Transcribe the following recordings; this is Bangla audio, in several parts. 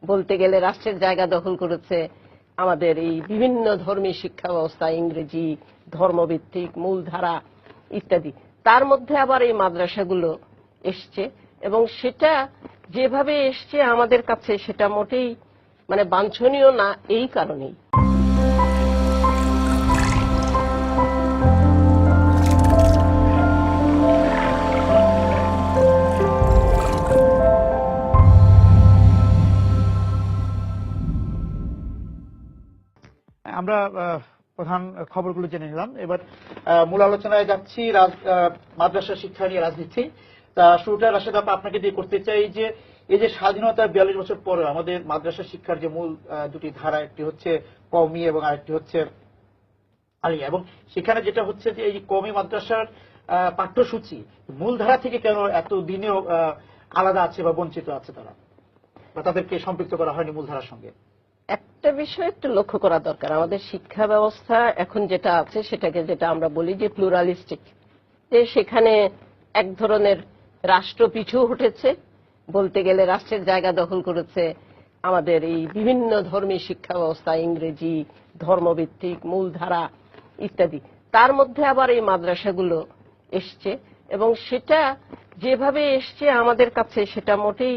বলতে গেলে রাষ্ট্রের জায়গা দখল করেছে আমাদের এই বিভিন্ন ধর্মী শিক্ষা ব্যবস্থা, ইংরেজি, ধর্মভিত্তিক, মূলধারা ইত্যাদি। তার মধ্যে আবার এই মাদ্রাসাগুলো এসছে এবং সেটা যেভাবে এসছে আমাদের কাছে সেটা মোটেই বাঞ্ছনীয় না। এই কারণেই আমরা প্রধান খবরগুলো জেনে নিলাম। এবার মূল আলোচনায় যাচ্ছি মাদ্রাসা শিক্ষা নিয়ে রাজনীতি। তা শুরুটা রাশেদ আপা আপনাকে দিয়ে করতে চাই যে এই যে স্বাধীনতার ৪২ বছর পরে আমাদের মাদ্রাসা শিক্ষার যে মূল দুটি ধারা, একটি হচ্ছে কওমি এবং আরেকটি হচ্ছে আলিয়া, এবং সেখানে যেটা হচ্ছে যে এই কওমি মাদ্রাসার পাঠ্যসূচি মূল ধারা থেকে কেন এত দিনেও আলাদা আছে বা বঞ্চিত আছে তারা, বা তাদেরকে সম্পৃক্ত করা হয়নি মূলধারার সঙ্গে? একটা বিষয় একটু লক্ষ্য করা দরকার। আমাদের শিক্ষা ব্যবস্থা এখন যেটা আছে সেটাকে যেটা আমরা বলি যে প্লুরালিস্টিক, যে সেখানে এক ধরনের রাষ্ট্র পিছু হটেছে, বলতে গেলে রাষ্ট্রের জায়গা দখল করেছে আমাদের এই বিভিন্ন ধর্মী শিক্ষা ব্যবস্থা, ইংরেজি, ধর্মভিত্তিক, মূলধারা ইত্যাদি। তার মধ্যে আবার এই মাদ্রাসাগুলো এসছে এবং সেটা যেভাবে এসছে আমাদের কাছে সেটা মোটেই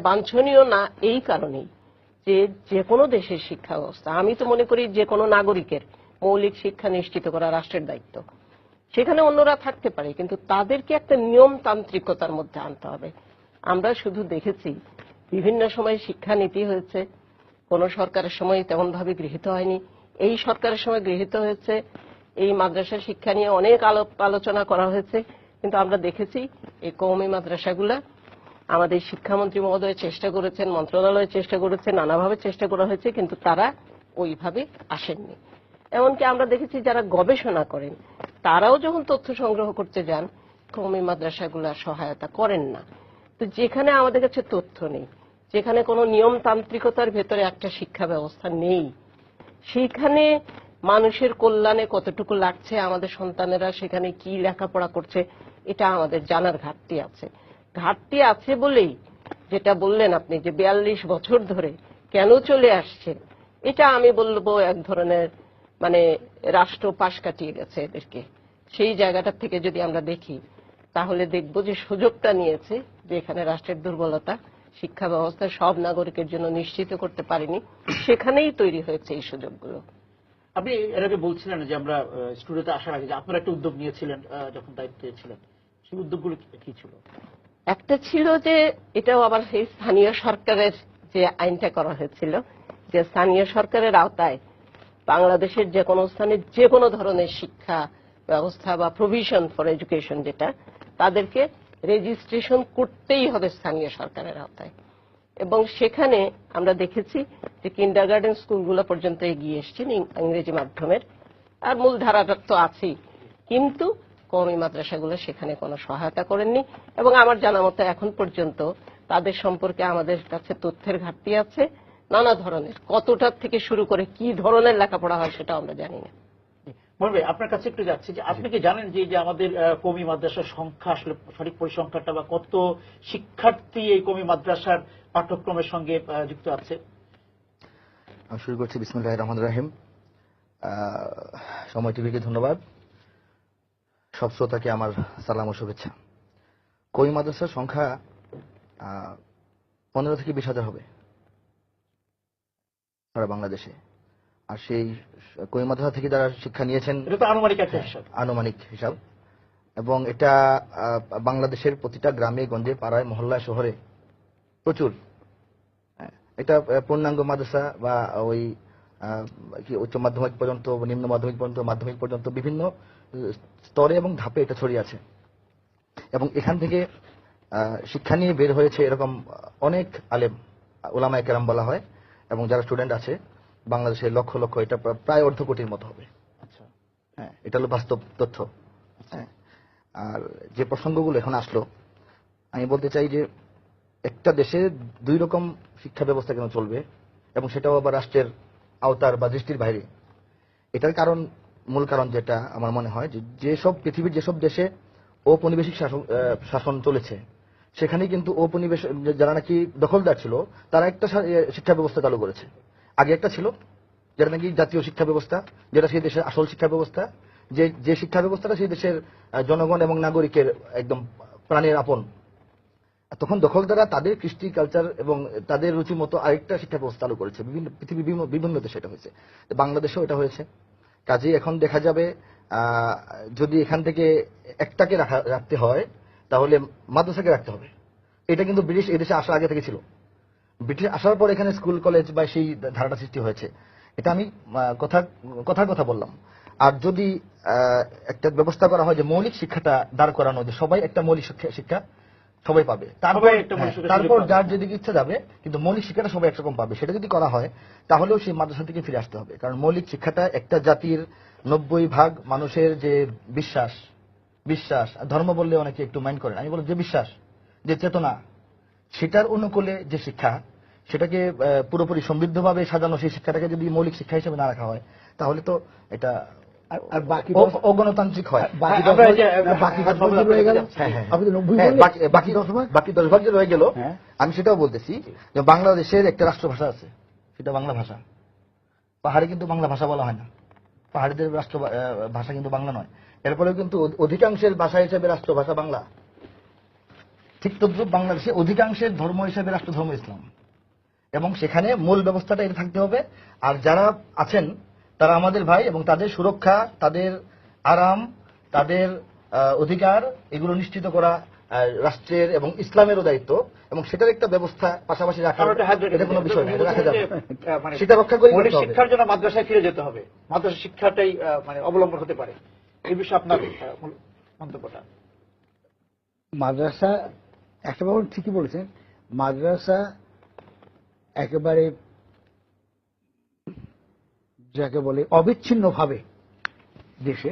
বাঞ্ছনীয় না। এই কারণেই যে কোনো দেশের শিক্ষা ব্যবস্থা, আমি তো মনে করি যে কোনো নাগরিকের মৌলিক শিক্ষা নিশ্চিত করা রাষ্ট্রের দায়িত্ব। সেখানে অন্যরা থাকতে পারে, কিন্তু তাদেরকে একটা নিয়মতান্ত্রিকতার মধ্যে আনতে হবে। আমরা শুধু দেখেছি বিভিন্ন সময় শিক্ষানীতি হয়েছে, কোন সরকারের সময় তেমন ভাবে গৃহীত হয়নি, এই সরকারের সময় গৃহীত হয়েছে। এই মাদ্রাসা শিক্ষা নিয়ে অনেক আলোচনা করা হয়েছে, কিন্তু আমরা দেখেছি এই কওমি মাদ্রাসাগুলা আমাদের শিক্ষামন্ত্রী মহোদয় চেষ্টা করেছেন, মন্ত্রণালয় চেষ্টা করেছে, নানাভাবে চেষ্টা করা হয়েছে, কিন্তু তারা ওইভাবে আসেননি। এমনকি আমরা দেখেছি যারা গবেষণা করেন তারাও যখন তথ্য সংগ্রহ করতে যান কওমি মাদ্রাসাগুলা সহায়তা করেন না। তো যেখানে আমাদের কাছে তথ্য নেই, যেখানে কোনো নিয়মতান্ত্রিকতার ভেতরে একটা শিক্ষা ব্যবস্থা নেই, সেখানে মানুষের কল্যাণে কতটুকু লাগছে, আমাদের সন্তানেরা সেখানে কি লেখাপড়া করছে, এটা আমাদের জানার ঘাটতি আছে। ঘাটতি আছে বলেই যেটা বললেন আপনি যে ৪২ বছর ধরে কেন চলে আসছে, এটা আমি বলবো এক ধরনের রাষ্ট্র পাশ কাটিয়ে গেছে এদেরকে। সেই জায়গাটা থেকে যদি আমরা দেখি তাহলে দেখব যে সুযোগটা নিয়েছে, যে এখানে রাষ্ট্রের দুর্বলতা, শিক্ষা ব্যবস্থা সব নাগরিকের জন্য নিশ্চিত করতে পারেনি, সেখানেই তৈরি হয়েছে এই সুযোগগুলো। আপনি এর আগে বলছিলেন যে আমরা স্টুডিওতে আসার আগে যে আপনারা একটা উদ্যোগ নিয়েছিলেন যখন দায়িত্বে ছিলেন, সেই উদ্যোগগুলো কি ছিল? একটা ছিল যে এটাও আবার সেই স্থানীয় সরকারের যে আইনটা করা হয়েছিল, যে স্থানীয় সরকারের আওতায় বাংলাদেশের যে কোনো স্থানে যে কোনো ধরনের শিক্ষা ব্যবস্থা বা প্রভিশন ফর এডুকেশন, যেটা তাদেরকে রেজিস্ট্রেশন করতেই হবে স্থানীয় সরকারের আওতায়। এবং সেখানে আমরা দেখেছি যে কিন্ডারগার্টেন স্কুলগুলো পর্যন্ত এগিয়ে এসছেন ইংরেজি মাধ্যমের, আর মূল ধারাটা তো আছেই, কিন্তু কওমি মাদ্রাসাগুলো সেখানে কোনো সহায়তা করেননি। এবং আমার জানা মতো এখন পর্যন্ত তাদের সম্পর্কে আমাদের কাছে তথ্যের ঘাটতি আছে। নানা ধরনের, কতটার থেকে শুরু করে কি ধরনের লেখাপড়া হয় সেটা আমরা জানি না। মনে আপনার কাছে একটু যাচ্ছে যে আপনি কি জানেন যে আমাদের কওমি মাদ্রাসার সংখ্যা আসলে সঠিক পরিসংখ্যানটা, বা কত শিক্ষার্থী এই কওমি মাদ্রাসার পাঠ্যক্রমের সঙ্গে যুক্ত আছে? আমি শুরু করছি। বিসমিল্লাহির রহমানির রহিম। সময় টিভিকে ধন্যবাদ, সব শ্রোতাকে আমার সালাম ও শুভেচ্ছা। কওমি মাদ্রাসার সংখ্যা 15 থেকে 20,000 হবে সারা বাংলাদেশে। আর সেই কওমি মাদ্রাসা থেকে যারা শিক্ষা নিয়েছেন, এটা তো আনুমানিক একটা হিসাব, আনুমানিক হিসাব, এবং এটা বাংলাদেশের প্রতিটা গ্রামে গঞ্জে পাড়ায় মহল্লায় শহরে প্রচুর। এটা পূর্ণাঙ্গ মাদ্রাসা বা ওই উচ্চ মাধ্যমিক পর্যন্ত, নিম্ন মাধ্যমিক পর্যন্ত, মাধ্যমিক পর্যন্ত বিভিন্ন স্তরে এবং ধাপে এটা ছড়িয়ে আছে। এবং এখান থেকে শিক্ষা নিয়ে বের হয়েছে এরকম অনেক আলেম, উলামায়ে কেরাম বলা হয়, এবং যারা স্টুডেন্ট আছে বাংলাদেশে লক্ষ লক্ষ, এটা প্রায় 1.5 কোটির মতো হবে। আচ্ছা, হ্যাঁ, এটা হলো বাস্তব তথ্য। হ্যাঁ, আর যে প্রসঙ্গগুলো এখন আসলো, আমি বলতে চাই যে একটা দেশে 2 রকম শিক্ষা ব্যবস্থা কেন চলবে, এবং সেটাও আবার রাষ্ট্রের আওতার বা দৃষ্টির বাইরে। এটার কারণ, মূল কারণ যেটা আমার মনে হয়, যেসব পৃথিবীর যেসব দেশে ঔপনিবেশিক শাসন চলেছে, সেখানে কিন্তু ঔপনিবেশ যারা নাকি দখলদার ছিল তারা একটা শিক্ষা ব্যবস্থা চালু করেছে। আগে একটা ছিল যেটা নাকি জাতীয় শিক্ষা ব্যবস্থা, যেটা সেই দেশের আসল শিক্ষা ব্যবস্থা, যে শিক্ষা ব্যবস্থাটা সেই দেশের জনগণ এবং নাগরিকের একদম প্রাণের আপন। তখন দখলদাররা তাদের কৃষ্টি কালচার এবং তাদের রুচি মতো আরেকটা শিক্ষা ব্যবস্থা চালু করেছে। পৃথিবীর বিভিন্ন দেশে এটা হয়েছে, বাংলাদেশেও এটা হয়েছে। কাজেই এখন দেখা যাবে যদি এখান থেকে একটাকে রাখতে হয় তাহলে মাদ্রাসাকে রাখতে হবে। এটা কিন্তু ব্রিটিশ এদেশে আসার আগে থেকে ছিল। ব্রিটিশ আসার পর এখানে স্কুল কলেজ বা সেই ধারাটা সৃষ্টি হয়েছে। এটা আমি কথার কথা বললাম। আর যদি একটা ব্যবস্থা করা হয় যে মৌলিক শিক্ষাটা দাঁড় করানো, যে সবাই একটা মৌলিক শিক্ষা সবাই পাবে, তারপর যার যেদিকে ইচ্ছা যাবে, কিন্তু মৌলিক শিক্ষাটা সবাই একরকম পাবে, সেটা যদি করা হয় তাহলেও সেই মাদ্রাসা থেকে ফিরে আসতে হবে। কারণ মৌলিক শিক্ষাটা একটা জাতির 90% মানুষের যে বিশ্বাস ধর্ম বললে অনেকে একটু মাইন্ড করেন, আমি বলব যে বিশ্বাস, যে চেতনা, সেটার অনুকূলে যে শিক্ষা, সেটাকে পুরোপুরি সমৃদ্ধভাবে সাজানো সেই শিক্ষাটাকে যদি মৌলিক শিক্ষা হিসেবে না রাখা হয় তাহলে তো এটা আর বাকি অগণতান্ত্রিক হয়। বাকি 10 ভাগ যে রয়ে গেল, আমি সেটাও বলতেছি যে বাংলাদেশের একটা রাষ্ট্রভাষা আছে, সেটা বাংলা ভাষা। পাহাড়ে কিন্তু বাংলা ভাষা বলা হয় না, পাহাড়িদের রাষ্ট্র ভাষা কিন্তু বাংলা নয়। এরপরেও কিন্তু অধিকাংশের ভাষা হিসেবে রাষ্ট্রভাষা বাংলা। ঠিক তদ্রুপ বাংলাদেশে অধিকাংশের ধর্ম হিসেবে রাষ্ট্রধর্ম ইসলাম, এবং সেখানে মূল ব্যবস্থাটা এটা থাকতে হবে। আর যারা আছেন তারা আমাদের ভাই, এবং তাদের সুরক্ষা, তাদের আরাম, তাদের অধিকার, এগুলো নিশ্চিত করা রাষ্ট্রের এবং ইসলামেরও দায়িত্ব, এবং সেটার একটা ব্যবস্থা পাশাপাশি রাখা, এটা কোনো বিষয় না, এটা রাখা যাবে। সেটা রক্ষা করে শিক্ষার জন্য মাদ্রাসায় ফিরে যেতে হবে, মাদ্রাসা শিক্ষাটাই মানে অবলম্বন হতে পারে। এই বিষয়ে আপনার মন্তব্যটা? মাদ্রাসা একটা ব্যাপার ঠিকই বলেছেন, মাদ্রাসা একেবারে যাকে বলে অবিচ্ছিন্নভাবে দেশে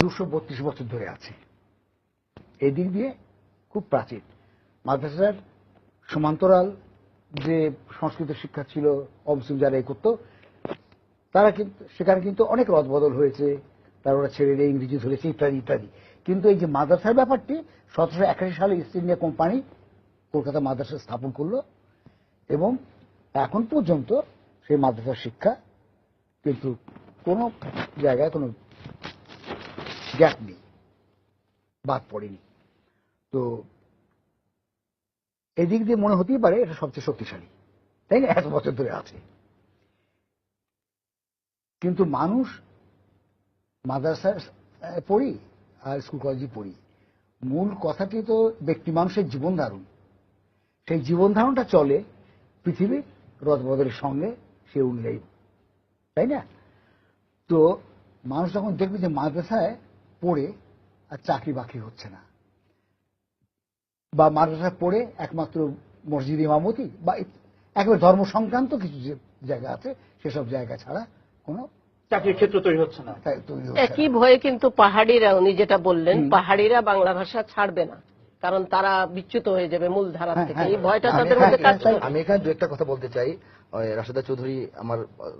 232 বছর ধরে আছে। এদিক দিয়ে খুব প্রাচীন। মাদ্রাসার সমান্তরাল যে সংস্কৃত শিক্ষা ছিল, অমুসলিম যারা এ করত, তারা কিন্তু সেখানে কিন্তু অনেক রদবদল হয়েছে, তারা ওরা ছেড়ে দিয়ে ইংরেজি ধরেছে ইত্যাদি ইত্যাদি। কিন্তু এই যে মাদ্রাসার ব্যাপারটি 1781 সালে ইস্ট ইন্ডিয়া কোম্পানি কলকাতা মাদ্রাসা স্থাপন করলো, এবং এখন পর্যন্ত সেই মাদ্রাসার শিক্ষা কিন্তু কোনো জায়গায় কোনো গ্যাপ নেই, বাদ পড়েনি। তো এদিক দিয়ে মনে হতেই পারে এটা সবচেয়ে শক্তিশালী, তাই না, 100 বছর ধরে আছে। কিন্তু মানুষ মাদ্রাসায় পড়ি আর স্কুল কলেজে পড়ি, মূল কথাটি তো ব্যক্তি মানুষের জীবন ধারণ। সেই জীবন ধারণটা চলে পৃথিবীর রদবদলের সঙ্গে, সে অনুযায়ী, তাই না? তো মানুষ যখন দেখবে যে মাদ্রাসায় পড়ে আর চাকরি বাকরি হচ্ছে না, বা মাদ্রাসায় পড়ে একমাত্র মসজিদ ইমামতি বা একেবারে ধর্ম সংক্রান্ত কিছু যে জায়গা আছে সেসব জায়গা ছাড়া কোনো চাকরির ক্ষেত্র তৈরি হচ্ছে না। একই ভয়ে কিন্তু পাহাড়িরা, উনি যেটা বললেন, পাহাড়িরা বাংলা ভাষা ছাড়বে না, কারণ তারা বিচ্যুত হয়ে যাবে মূল ধারা থেকে। এই ভয়টা তাদের মধ্যে কাজ করে। আমি এখানে দু একটা কথা বলতে চাই। রাশেদা চৌধুরী আমার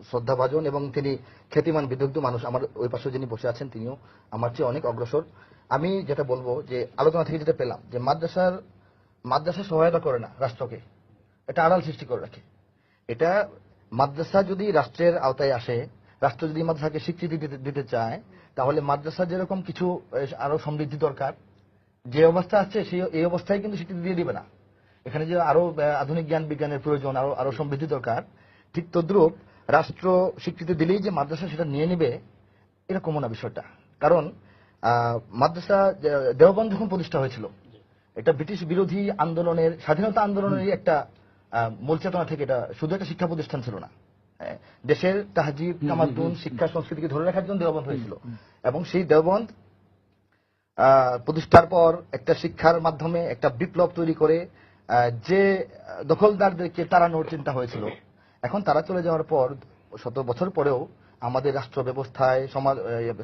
শ্রদ্ধাভাজন এবং তিনি খ্যাতিমান বিদগ্ধ মানুষ। আমার ওই পাশে যিনি বসে আছেন তিনিও আমার চেয়ে অনেক অগ্রসর। আমি যেটা বলবো যে আলোচনা থেকে যেটা পেলাম যে মাদ্রাসা সহায়তা করে না রাষ্ট্রকে, এটা আড়াল সৃষ্টি করে রাখে। এটা মাদ্রাসা যদি রাষ্ট্রের আওতায় আসে, রাষ্ট্র যদি মাদ্রাসাকে স্বীকৃতি দিতে চায়, তাহলে মাদ্রাসা যেরকম কিছু আরো সমৃদ্ধি দরকার, যে অবস্থা আছে সেই এই অবস্থায় কিন্তু স্বীকৃতি দিয়ে দিবে না। এখানে যে আরো আধুনিক জ্ঞান বিজ্ঞানের প্রয়োজন, আরো সমৃদ্ধি দরকার, ঠিক তদ্রুপ রাষ্ট্র স্বীকৃতি দিলেই যে মাদ্রাসা সেটা নিয়ে নেবে, এরকম না বিষয়টা। কারণ মাদ্রাসা দেওবন্দ যখন প্রতিষ্ঠা হয়েছিল, এটা ব্রিটিশ বিরোধী আন্দোলনের, স্বাধীনতা আন্দোলনেরই একটা মূল চেতনা থেকে, এটা শুধু একটা শিক্ষা প্রতিষ্ঠান ছিল না, দেশের তাহজিব তামাদ্দুন শিক্ষা সংস্কৃতিকে ধরে রাখার জন্য দেওবন্দ হয়েছিল। এবং সেই দেওবন্দ প্রতিষ্ঠার পর একটা শিক্ষার মাধ্যমে একটা বিপ্লব তৈরি করে যে দখলদারদেরকে তাড়ানোর চিন্তা হয়েছিল, এখন তারা চলে যাওয়ার পর 100 বছর পরেও আমাদের রাষ্ট্র ব্যবস্থায়,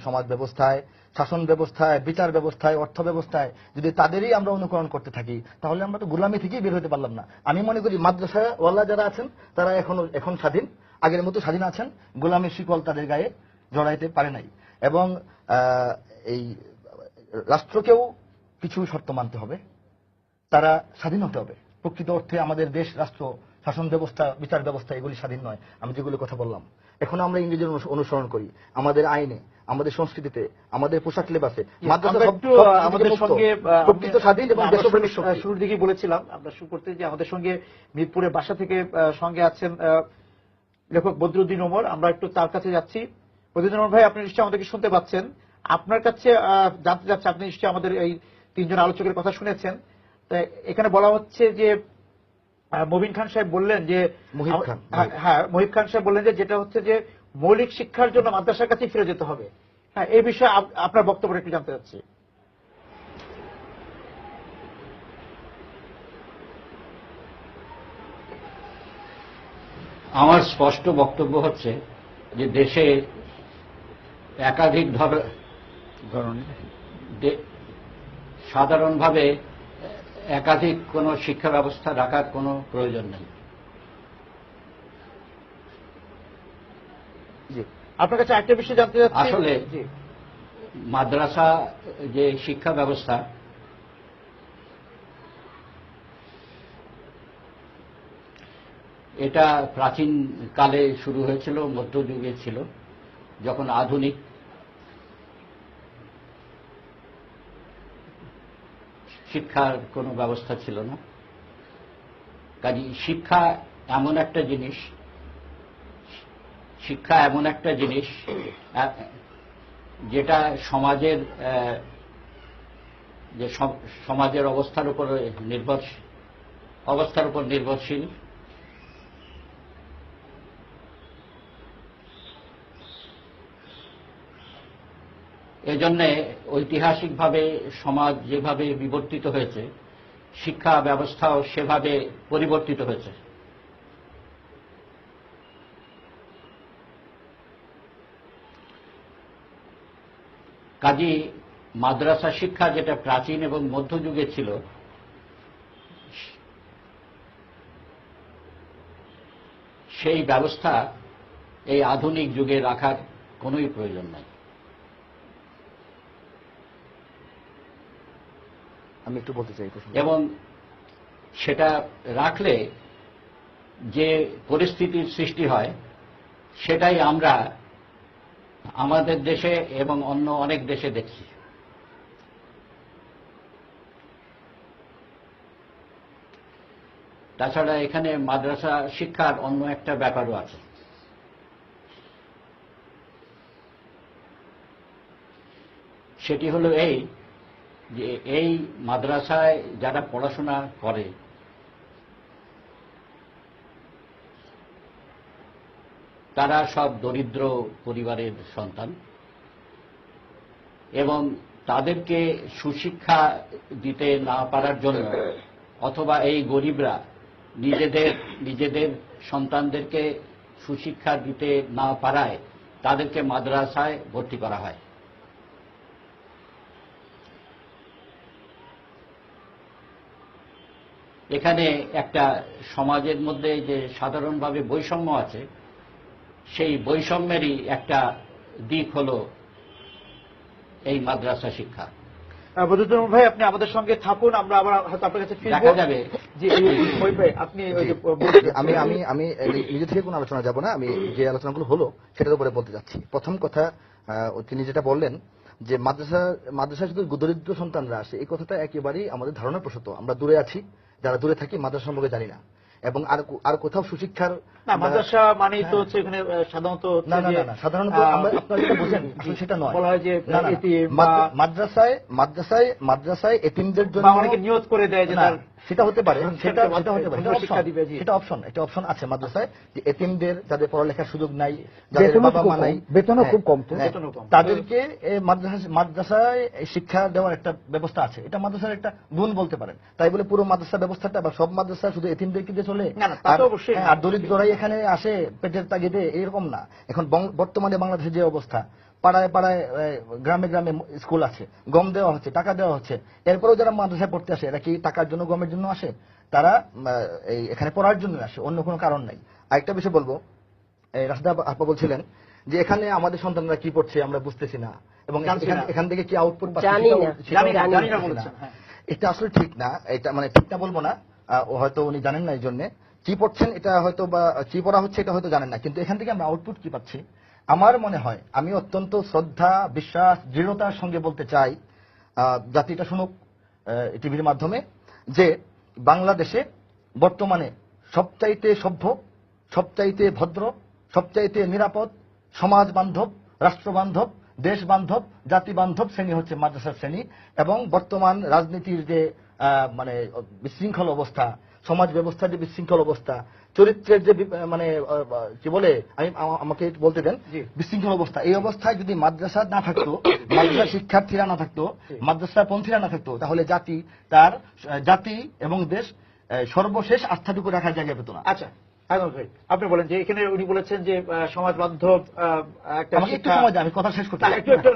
সমাজ ব্যবস্থায়, শাসন ব্যবস্থায়, বিচার ব্যবস্থায়, অর্থ ব্যবস্থায় যদি তাদেরই আমরা অনুকরণ করতে থাকি, তাহলে আমরা তো গোলামি থেকেই বের হতে পারলাম না। আমি মনে করি মাদ্রাসা ওয়ালা যারা আছেন তারা এখন স্বাধীন, আগের মতো স্বাধীন আছেন, গোলামের শিকল তাদের গায়ে জড়াইতে পারে নাই। এবং এই রাষ্ট্রকেও কিছু শর্ত মানতে হবে, তারা স্বাধীন হতে হবে। প্রকৃত অর্থে আমাদের দেশ, রাষ্ট্র, শাসন ব্যবস্থা, বিচার ব্যবস্থা এগুলি স্বাধীন নয়। আমি যেগুলো কথা বললাম, এখন আমরা ইংরেজির অনুসরণ করি আমাদের আইনে, আমাদের সংস্কৃতিতে, আমাদের পোশাক লেবাসে। মাদ্রাসা আমাদের সঙ্গে প্রকৃত স্বাধীন এবং দেশপ্রেমিক শক্তি। শুরুর দিকে বলেছিলাম আমরা শুরু করতে যে আমাদের সঙ্গে মিরপুরের বাসা থেকে সঙ্গে আছেন লেখক বদরুদ্দিন ওমর। আমরা একটু তার কাছে যাচ্ছি। বদরুদ্দিন ওমর ভাই, আপনি নিশ্চয়ই আমাদেরকে শুনতে পাচ্ছেন। আপনার কাছে জানতে চাচ্ছি, আপনি নিশ্চয়ই আমাদের এই তিনজন আলোচকের কথা শুনেছেন। তাই এখানে বলা হচ্ছে যে মবিন খান সাহেব বললেন যে, হ্যাঁ মহিব খান সাহেব বললেন যে যেটা হচ্ছে যে মৌলিক শিক্ষার জন্য মাদ্রাসার কাছে ফিরে যেতে হবে। হ্যাঁ, এই বিষয়ে আপনার বক্তব্য একটু জানতে চাচ্ছি। আমার স্পষ্ট বক্তব্য হচ্ছে যে দেশে একাধিক সাধারণভাবে একাধিক কোনো শিক্ষা ব্যবস্থা রাখার কোনো প্রয়োজন নেই। আপনার কাছে একটা বিষয় জানতে চাচ্ছি। আসলে মাদ্রাসা যে শিক্ষা ব্যবস্থা, এটা প্রাচীন কালে শুরু হয়েছিল, মধ্যযুগে ছিল, যখন আধুনিক শিক্ষার কোনো ব্যবস্থা ছিল না। কাজেই শিক্ষা এমন একটা জিনিস যেটা সমাজের অবস্থার উপর নির্ভরশীল। এজন্য ঐতিহাসিকভাবে সমাজ যেভাবে বিবর্তিত হয়েছে, শিক্ষা ব্যবস্থাও সেভাবে পরিবর্তিত হয়েছে। কাজেই মাদ্রাসা শিক্ষা যেটা প্রাচীন এবং মধ্যযুগে ছিল, সেই ব্যবস্থা এই আধুনিক যুগে রাখার কোনোই প্রয়োজন নাই। আমি একটু বলতে চাই, এবং সেটা রাখলে যে পরিস্থিতির সৃষ্টি হয়, সেটাই আমরা আমাদের দেশে এবং অন্য অনেক দেশে দেখছি। তাছাড়া এখানে মাদ্রাসা শিক্ষার অন্য একটা ব্যাপারও আছে। সেটি হলো এই যে এই মাদ্রাসায় যারা পড়াশোনা করে তারা সব দরিদ্র পরিবারের সন্তান, এবং তাদেরকে সুশিক্ষা দিতে না পারার জন্য অথবা এই গরিবরা নিজেদের সন্তানদেরকে সুশিক্ষা দিতে না পারায় তাদেরকে মাদ্রাসায় ভর্তি করা হয়। এখানে একটা সমাজের মধ্যে যে সাধারণভাবে বৈষম্য আছে, সেই বৈষম্যেরই একটা দিক হলো এই মাদ্রাসা শিক্ষা। বদরুদ্দিন ভাই, আপনি আমাদের সঙ্গে থাকুন, আমরা আবার হয়তো আপনার কাছে ফিরব। দেখা যাবে যে আপনি আমি নিজে থেকে কোনো আলোচনা যাব না, আমি যে আলোচনাগুলো হলো সেটার উপরে বলতে যাচ্ছি। প্রথম কথা, তিনি যেটা বললেন যে মাদ্রাসা শুধু দরিদ্র সন্তানরা আসে, এই কথাটা একেবারেই আমাদের ধারণা প্রসূত। আমরা দূরে আছি, যারা দূরে থাকি মাদ্রাসা সম্পর্কে জানি না। এবং আর কোথাও সুশিক্ষার মাদ্রাসা মানে তো হচ্ছে এখানে সাধারণত সাধারণত আপনারা যেটা বুঝেন সেটা নয়। বলা হয় যে মাদ্রাসায় এতিমদের জন্য অনেকে নিয়ত করে দেয় যে সেটা হতে পারে, সেটা হতে পারে, এটা অপশন আছে মাদ্রাসায়, যে এতিমদের যাদের পড়ালেখার সুযোগ নাই, যাদের বাবা মা নাই, বেতনও খুব কম, তাদেরকে মাদ্রাসায় শিক্ষা দেওয়ার একটা ব্যবস্থা আছে। এটা মাদ্রাসার একটা গুণ বলতে পারেন। তাই বলে পুরো মাদ্রাসা ব্যবস্থাটা বা সব মাদ্রাসা শুধু এতিমদেরকে দিয়ে চলে আর দরিদ্ররাই এখানে আসে পেটের তাগিদে, এরকম না। এখন বর্তমানে বাংলাদেশের যে অবস্থা, পাড়ায় পাড়ায় গ্রামে গ্রামে স্কুল আছে, গম দেওয়া হচ্ছে, টাকা দেওয়া হচ্ছে। এরপরেও যারা মাদ্রাসায় পড়তে আসে, এরা কি টাকার জন্য, গমের জন্য আসে? তারা এখানে পড়ার জন্য আসে, অন্য কোনো কারণ নাই। আরেকটা বিষয় বলবো, রাশিদা আপা বলছিলেন যে এখানে আমাদের সন্তানরা কি পড়ছে আমরা বুঝতেছি না, এবং জানছি না। এখান থেকে কি আউটপুট জানি না। জানি না বলেছেন, হ্যাঁ। এটা আসলে ঠিক না, এটা মানে ঠিক না বলবো না, ও হয়তো উনি জানেন না এই জন্য কি পড়ছেন, এটা হয়তো বা কি পড়া হচ্ছে এটা হয়তো জানেন না, কিন্তু এখান থেকে আমরা আউটপুট কি পাচ্ছি। আমার মনে হয়, আমি অত্যন্ত শ্রদ্ধা, বিশ্বাস, দৃঢ়তার সঙ্গে বলতে চাই, জাতিটা শুনুক টিভির মাধ্যমে, যে বাংলাদেশে বর্তমানে সবচাইতে সভ্য, সবচাইতে ভদ্র, সবচাইতে নিরাপদ, সমাজ বান্ধব, রাষ্ট্র বান্ধব, দেশ বান্ধব, জাতি বান্ধব শ্রেণী হচ্ছে মাদ্রাসার শ্রেণী। এবং বর্তমান রাজনীতির যে মানে বিশৃঙ্খল অবস্থা, সমাজ ব্যবস্থার যে বিশৃঙ্খল অবস্থা, চরিত্রের যে মানে কি বলে, আমাকে বলতে দেন, বিশৃঙ্খল অবস্থা, এই অবস্থায় যদি মাদ্রাসা না থাকতো, মাদ্রাসা শিক্ষার্থীরা না থাকতো, মাদ্রাসা পন্থীরা না থাকতো, তাহলে জাতি এবং দেশ সর্বশেষ আস্থাটুকু রাখার জায়গা পেত না। আচ্ছা, আনোয়ার ভাই, আপনি বলেন যে এখানে উনি বলেছেন যে সমাজ বান্ধব একটা আমাকে একটু শিক্ষা- সময় দেন, আমি কথা শেষ করতে না, চাই। একটু একটু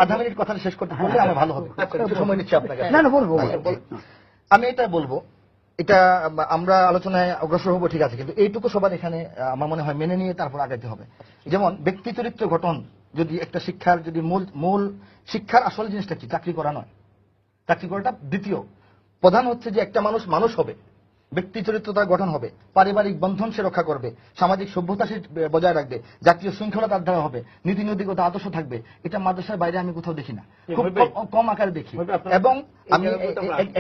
আধা মিনিট কথা শেষ করতে পারলে আমার ভালো হবে। একটু সময় নিচ্ছি আপনার কাছে। না, বলবো। আমি এটা বলবো, এটা আমরা আলোচনায় অগ্রসর হবো, ঠিক আছে, কিন্তু এইটুকু সবার এখানে আমার মনে হয় মেনে নিয়ে তারপর আগাইতে হবে। যেমন ব্যক্তি চরিত্র গঠন, যদি একটা শিক্ষার যদি মূল শিক্ষার আসল জিনিসটা কি, চাকরি করা নয়, চাকরি করাটা দ্বিতীয়, প্রধান হচ্ছে যে একটা মানুষ হবে, ব্যক্তি চরিত্র তার গঠন হবে, পারিবারিক বন্ধন সে রক্ষা করবে, সামাজিক সভ্যতা সে বজায় রাখবে, জাতীয় শৃঙ্খলা তার দ্বারা হবে, নীতি নৈতিকতা আদর্শ থাকবে। এটা মাদ্রাসার বাইরে আমি কোথাও দেখি না, খুব কম আকারে দেখি। এবং আমি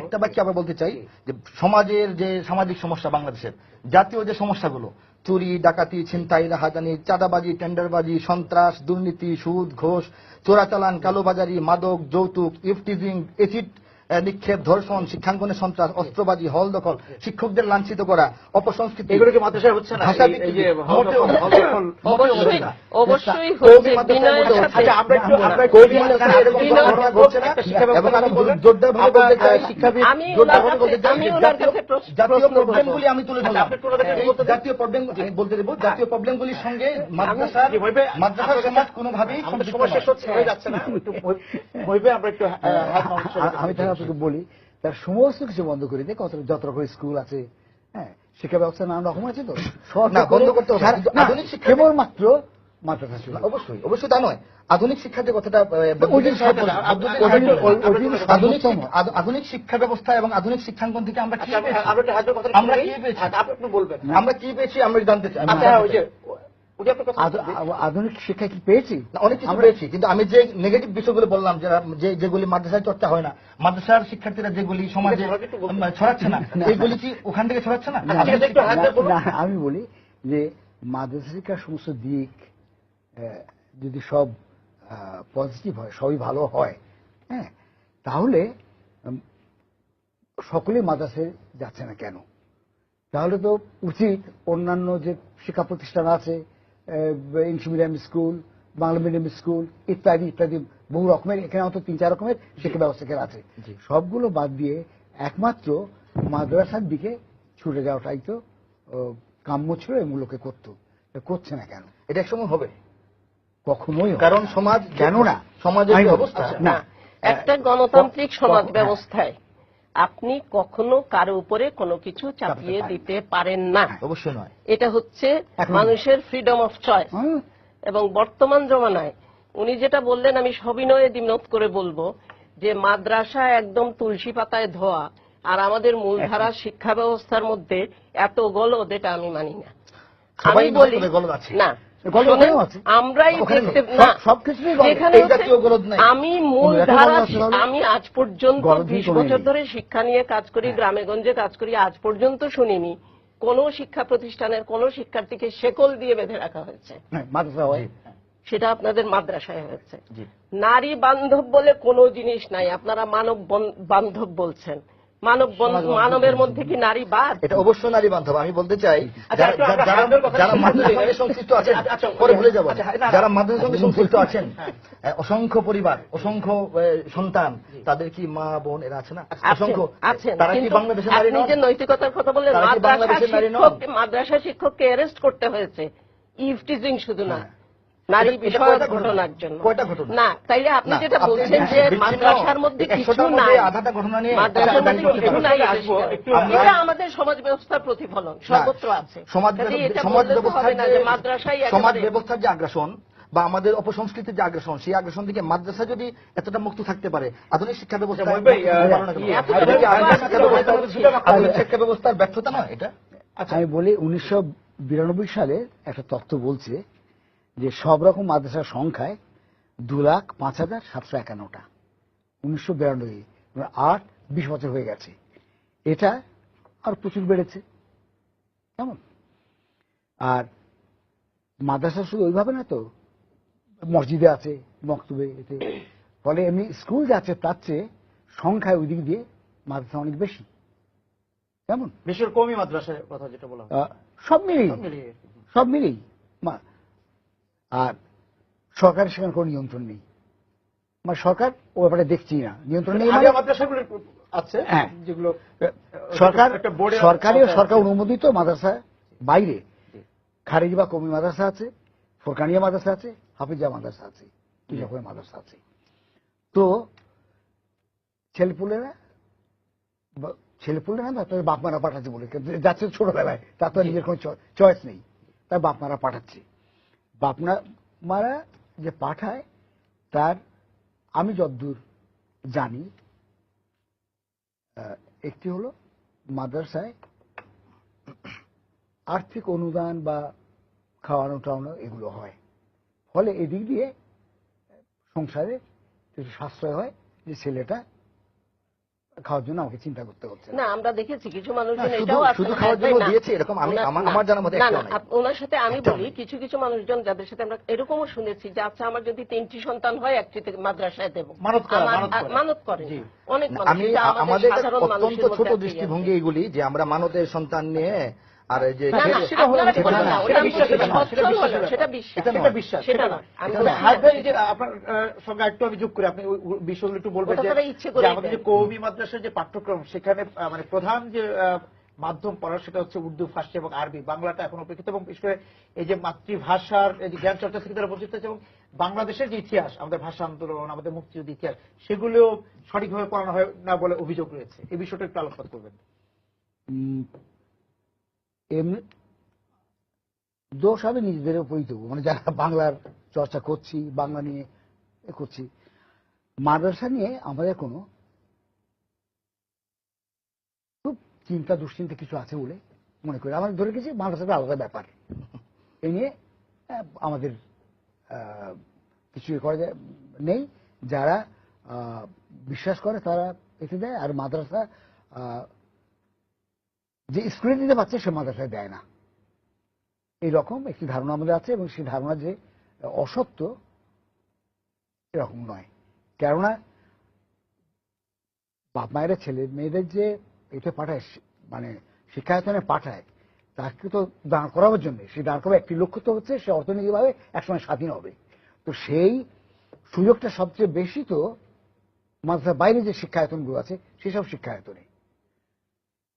একটা বাক্য আবার বলতে চাই যে সমাজের যে সামাজিক সমস্যা, বাংলাদেশের জাতীয় যে সমস্যাগুলো, চুরি, ডাকাতি, ছিনতাই, রাহাজানি, চাঁদাবাজি, টেন্ডারবাজি, সন্ত্রাস, দুর্নীতি, সুদ, ঘোষ, চোরাচালান, কালোবাজারি, মাদক, যৌতুক, ইফটিজিং, এসিড নিক্ষেপ, ধর্ষণ, শিক্ষাঙ্গনে সন্ত্রাস, অস্ত্রবাজি, হল দখল, শিক্ষকদের লাঞ্ছিত করা, অপসংস্কৃতি, এগুলো কি মাদ্রাসায় হচ্ছে না? ভাষা এই যে মোটেও না। অবশ্যই অবশ্যই হচ্ছে বিনয়ের সাথে। আচ্ছা, আমরা একটু কৌমি মাদ্রাসায় এরকম ঘটনা ঘটছে না, এবং আমি জোরদারভাবে বলতে চাই, আমি ওনার কাছে জাতীয় প্রশ্ন করব। প্রবলেমগুলি আমি তুলে ধরলাম। আপনি একটু ওনাদেরকে এই বলতে দেন। জাতীয় প্রবলেম আমি বলতে দেবো, জাতীয় প্রবলেমগুলির সঙ্গে মাদ্রাসার সমাজ কোনোভাবেই আমাদের সম্পৃক্ত সময় শেষ নয়। হচ্ছে, হয়ে যাচ্ছে না, একটু মহিবে আমরা একটু হাত নামানোর চেষ্টা আমি তাহলে আপনাকে বলি, তার সমস্ত কিছু বন্ধ করে দিয়ে যত রকম স্কুল আছে, হ্যাঁ, শিক্ষা ব্যবস্থা নানা রকম আছে, তো সব না, বন্ধ করতে হবে, কিন্তু আধুনিক শিক্ষা কেবলমাত্র মাদ্রাসা ছিল। অবশ্যই তা নয়। আধুনিক শিক্ষার যে কথাটা আধুনিক শিক্ষা ব্যবস্থা এবং আধুনিক শিক্ষাঙ্গন থেকে আমরা কি পেয়েছি? আমরা কি পেয়েছি? আপনি বলবেন। আমরা কি পেয়েছি আমরা জানতে চাই। আচ্ছা, ওই যে উনি আপনার কথা আধুনিক শিক্ষা কি পেয়েছি? না, অনেক কিছু পেয়েছি, কিন্তু আমি যে নেগেটিভ বিষয়গুলো বললাম, যেগুলি মাদ্রাসায় চর্চা হয় না, মাদ্রাসার শিক্ষার্থীরা যেগুলি সমাজে ছড়াচ্ছে না, এইগুলি কি ওখান থেকে ছড়াচ্ছে না? না, আমি বলি যে মাদ্রাসা শিক্ষার সমস্ত দিক যদি সব পজিটিভ হয়, সবই ভালো হয়, হ্যাঁ, তাহলে সকলেই মাদ্রাসায় যাচ্ছে না কেন? তাহলে তো উচিত অন্যান্য যে শিক্ষা প্রতিষ্ঠান আছে, English medium school, Bangla medium school ইত্যাদি ইত্যাদি, বহু রকমের, এখানে হয়তো 3-4 রকমের শিক্ষা ব্যবস্থা এখানে আছে, সবগুলো বাদ দিয়ে একমাত্র মাদ্রাসার দিকে ছুটে যাওয়াটাই তো কাম্য ছিল, এগুলোকে করছে না কেন? এটা একসময় হবে, কখনোই কারণ সমাজ কেন না, সমাজের যে অবস্থা, না, একটা গণতান্ত্রিক সমাজ ব্যবস্থায় আপনি কখনো কারো উপরে কোনো কিছু চাপিয়ে দিতে পারেন না, অবশ্যই নয়। এটা হচ্ছে মানুষের ফ্রিডম অফ চয়েস। এবং বর্তমান জমানায় উনি যেটা বললেন, আমি সবিনয়ে দ্বিমত করে বলবো যে মাদ্রাসা একদম তুলসী পাতায় ধোয়া, আর আমাদের মূলধারা শিক্ষা ব্যবস্থার মধ্যে এত গলদ, এটা আমি মানি না। আমি বলি না, আমরাই দেখতে না, যেখানে আমি মূলধারা, আমি আজ পর্যন্ত 20 বছর ধরে শিক্ষা নিয়ে কাজ করি, গ্রামে গঞ্জে কাজ করি, আজ পর্যন্ত শুনিনি কোন শিক্ষা প্রতিষ্ঠানের কোন শিক্ষার্থীকে শেকল দিয়ে বেঁধে রাখা হয়েছে। সেটা আপনাদের মাদ্রাসায় হয়েছে। নারী বান্ধব বলে কোনো জিনিস নাই, আপনারা মানব বান্ধব বলছেন। মানবের মধ্যে কি নারী বাদ? এটা অবশ্যই নারী বান্ধব। আমি বলতে চাই যারা মাদ্রাসার সঙ্গে সংশ্লিষ্ট আছেন, পরে ভুলে যাব, যারা মাদ্রাসার সঙ্গে সংশ্লিষ্ট আছেন, অসংখ্য পরিবার, অসংখ্য সন্তান, তাদের কি মা বোন এরা আছে না? অসংখ্য আছেন। তারা কি বাংলাদেশের নারী নন? আপনি যে নৈতিকতার কথা বললেন, মাদ্রাসা শিক্ষককে অ্যারেস্ট করতে হয়েছে ইফটিজিং শুধু না, নারী বিষয়ক ঘটনার জন্য। না, তাইলে আপনি যেটা বলছেন যে মাদ্রাসার মধ্যে কিছু নাই, মাদ্রাসার মধ্যে কিছু নাই, এটা আমাদের সমাজ ব্যবস্থার প্রতিফলন, সর্বত্র আছে। সমাজ ব্যবস্থার যে আগ্রাসন, বা আমাদের অপসংস্কৃতির যে আগ্রাসন, সেই আগ্রাসন থেকে মাদ্রাসা যদি এতটা মুক্ত থাকতে পারে, আধুনিক শিক্ষা ব্যবস্থা মহিব ভাই, আধুনিক শিক্ষা ব্যবস্থার ব্যর্থতা নয় এটা? আমি বলি 1992 সালে একটা তথ্য বলছে যে সব রকম মাদ্রাসার সংখ্যায় 2,05,751টা 1992, 20 বছর হয়ে গেছে। এটা আর প্রচুর বেড়েছে। কেমন? আর মাদ্রাসা শুধু ওইভাবে না তো, মসজিদে আছে, মক্তবে, এতে ফলে এমনি স্কুল যাচ্ছে তার চেয়ে সংখ্যায় ওই দিক দিয়ে মাদ্রাসা অনেক বেশি। কেমন? বিশেষ কওমি মাদ্রাসার কথা যেটা বলা হয়, সব মিলেই মিলিয়ে। সব মিলেই আর সরকারের সেখানে কোনো নিয়ন্ত্রণ নেই। মানে সরকার ও ব্যাপারে দেখছি না, নিয়ন্ত্রণ নেই। আগে মাদ্রাসাগুলো আছে হ্যাঁ, যেগুলো সরকার একটা বোর্ডে সরকারি ও সরকার অনুমোদিত মাদ্রাসা বাইরে খারিজ বা কওমি মাদ্রাসা আছে, ফোরকানিয়া মাদ্রাসা আছে, হাফিজা মাদ্রাসা আছে, এই রকমের মাদ্রাসা আছে। তো ছেলেপুলেরা না তাদের বাপ মারা পাঠাচ্ছে বলে যাচ্ছে ছোটবেলায়, তার তো নিজের কোনো চয়েস নেই, তার বাপ মারা পাঠাচ্ছে। বাপ মারা যে পাঠায় তার আমি যতদূর জানি একটি হলো মাদ্রাসায় আর্থিক অনুদান বা খাওয়ানো টাওয়ানো এগুলো হয়, ফলে এদিক দিয়ে সংসারে একটু সাশ্রয় হয় যে ছেলেটা খাওয়ার জন্য আমাকে চিন্তা করতে হচ্ছে না। আমরা দেখেছি কিছু মানুষজন না, এটাও আছে, শুধু খাওয়ার জন্য দিয়েছে এরকম আমার জানার মধ্যে একটাও নাই। ওনার সাথে আমি বলি কিছু কিছু মানুষজন যাদের সাথে আমরা এরকমও শুনেছি যে আচ্ছা আমার যদি 3টি সন্তান হয় একটি মাদ্রাসায় দেবো, মানত করে অনেক মানুষ। আমি এটা আমাদের সাধারণ অত্যন্ত মানুষের ছোট মধ্যে দৃষ্টিভঙ্গি এগুলি যে আমরা মানতের সন্তান নিয়ে আর এই যে না, না, আপনারা বলেন না, ওটা সেটা বিশ্বাস, সেটা নয়। আমি বলছি আপনার সঙ্গে একটু আমি যোগ করি, আপনি ওই বিষয়গুলো একটু বলবেন ওটা তারা ইচ্ছে করে যে আমাদের যে কওমি মাদ্রাসার যে পাঠ্যক্রম, সেখানে মানে প্রধান যে মাধ্যম পড়ার সেটা হচ্ছে উর্দু, ফার্সি এবং আরবি। বাংলাটা এখন উপেক্ষিত, এবং বিশেষ করে এই যে মাতৃভাষার এই যে জ্ঞান চর্চা থেকে তারা বঞ্চিত হচ্ছে, এবং বাংলাদেশের যে ইতিহাস, আমাদের ভাষা আন্দোলন, আমাদের মুক্তিযুদ্ধ ইতিহাস, সেগুলো সঠিকভাবে পড়ানো হয় না বলে অভিযোগ রয়েছে। এই বিষয়টা একটু আলোকপাত করবেন। এমনি দোষ হবে নিজেদের উপরই দেবো, মানে যারা বাংলার চর্চা করছি, বাংলা নিয়ে করছি। মাদ্রাসা নিয়ে আমাদের কোনো খুব চিন্তা দুশ্চিন্তা কিছু আছে বলে মনে করি। আমাদের ধরে গেছি মাদ্রাসাটা আলাদা ব্যাপার, এ নিয়ে আমাদের কিছু করা নেই। যারা বিশ্বাস করে তারা এতে দেয়, আর মাদ্রাসা যে স্কুলে দিতে পারছে সে মাদ্রাসায় দেয় না, এইরকম একটি ধারণা আমাদের আছে। এবং সেই ধারণা যে অসত্য এরকম নয়, কেননা বাপ মায়েরা ছেলে মেয়েদের যে এটা পাঠায়, মানে শিক্ষায়তনে পাঠায়, তাকে তো দাঁড় করাবার জন্য, সেই দাঁড় করার একটি লক্ষ্য তো হচ্ছে সে অর্থনৈতিকভাবে একসময় স্বাধীন হবে। তো সেই সুযোগটা সবচেয়ে বেশি তো মাদ্রাসার বাইরে যে শিক্ষায়তনগুলো আছে সেসব শিক্ষায়তনে।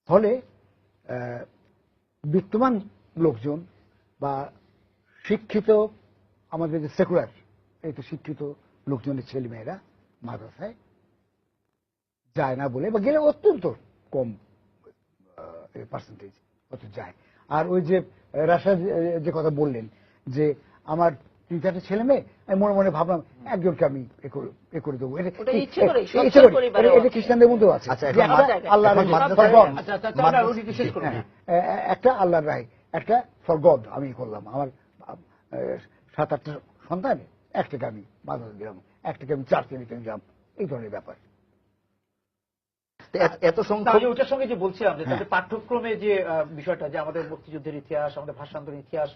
ফলে বিত্তমান লোকজন বা শিক্ষিত আমাদের যে সেকুলার এই তো শিক্ষিত লোকজনের ছেলেমেয়েরা মাদ্রাসায় যায় না বলে, বা গেলে অত্যন্ত কম পার্সেন্টেজ হতে যায়। আর ওই যে রাশিয়া যে কথা বললেন যে আমার 3-4টা ছেলে মেয়ে, আমি মনে মনে ভাবলাম একজনকে আমি এ করে দেবো, এটা খ্রিস্টানদের মধ্যেও আছে। একটা আল্লাহর রায়, একটা ফর গড আমি করলাম। আমার 7-8টা সন্তান, একটাকে আমি মাদ্রাসা দিলাম, একটাকে আমি 4 শ্রেণীতে দিলাম, এই ধরনের ব্যাপার। এত সংখ্যক ওটার সঙ্গে যে বলছিলাম যে তাদের পাঠ্যক্রমে যে বিষয়টা, যে আমাদের মুক্তিযুদ্ধের ইতিহাস, আমাদের ভাষা আন্দোলনের ইতিহাস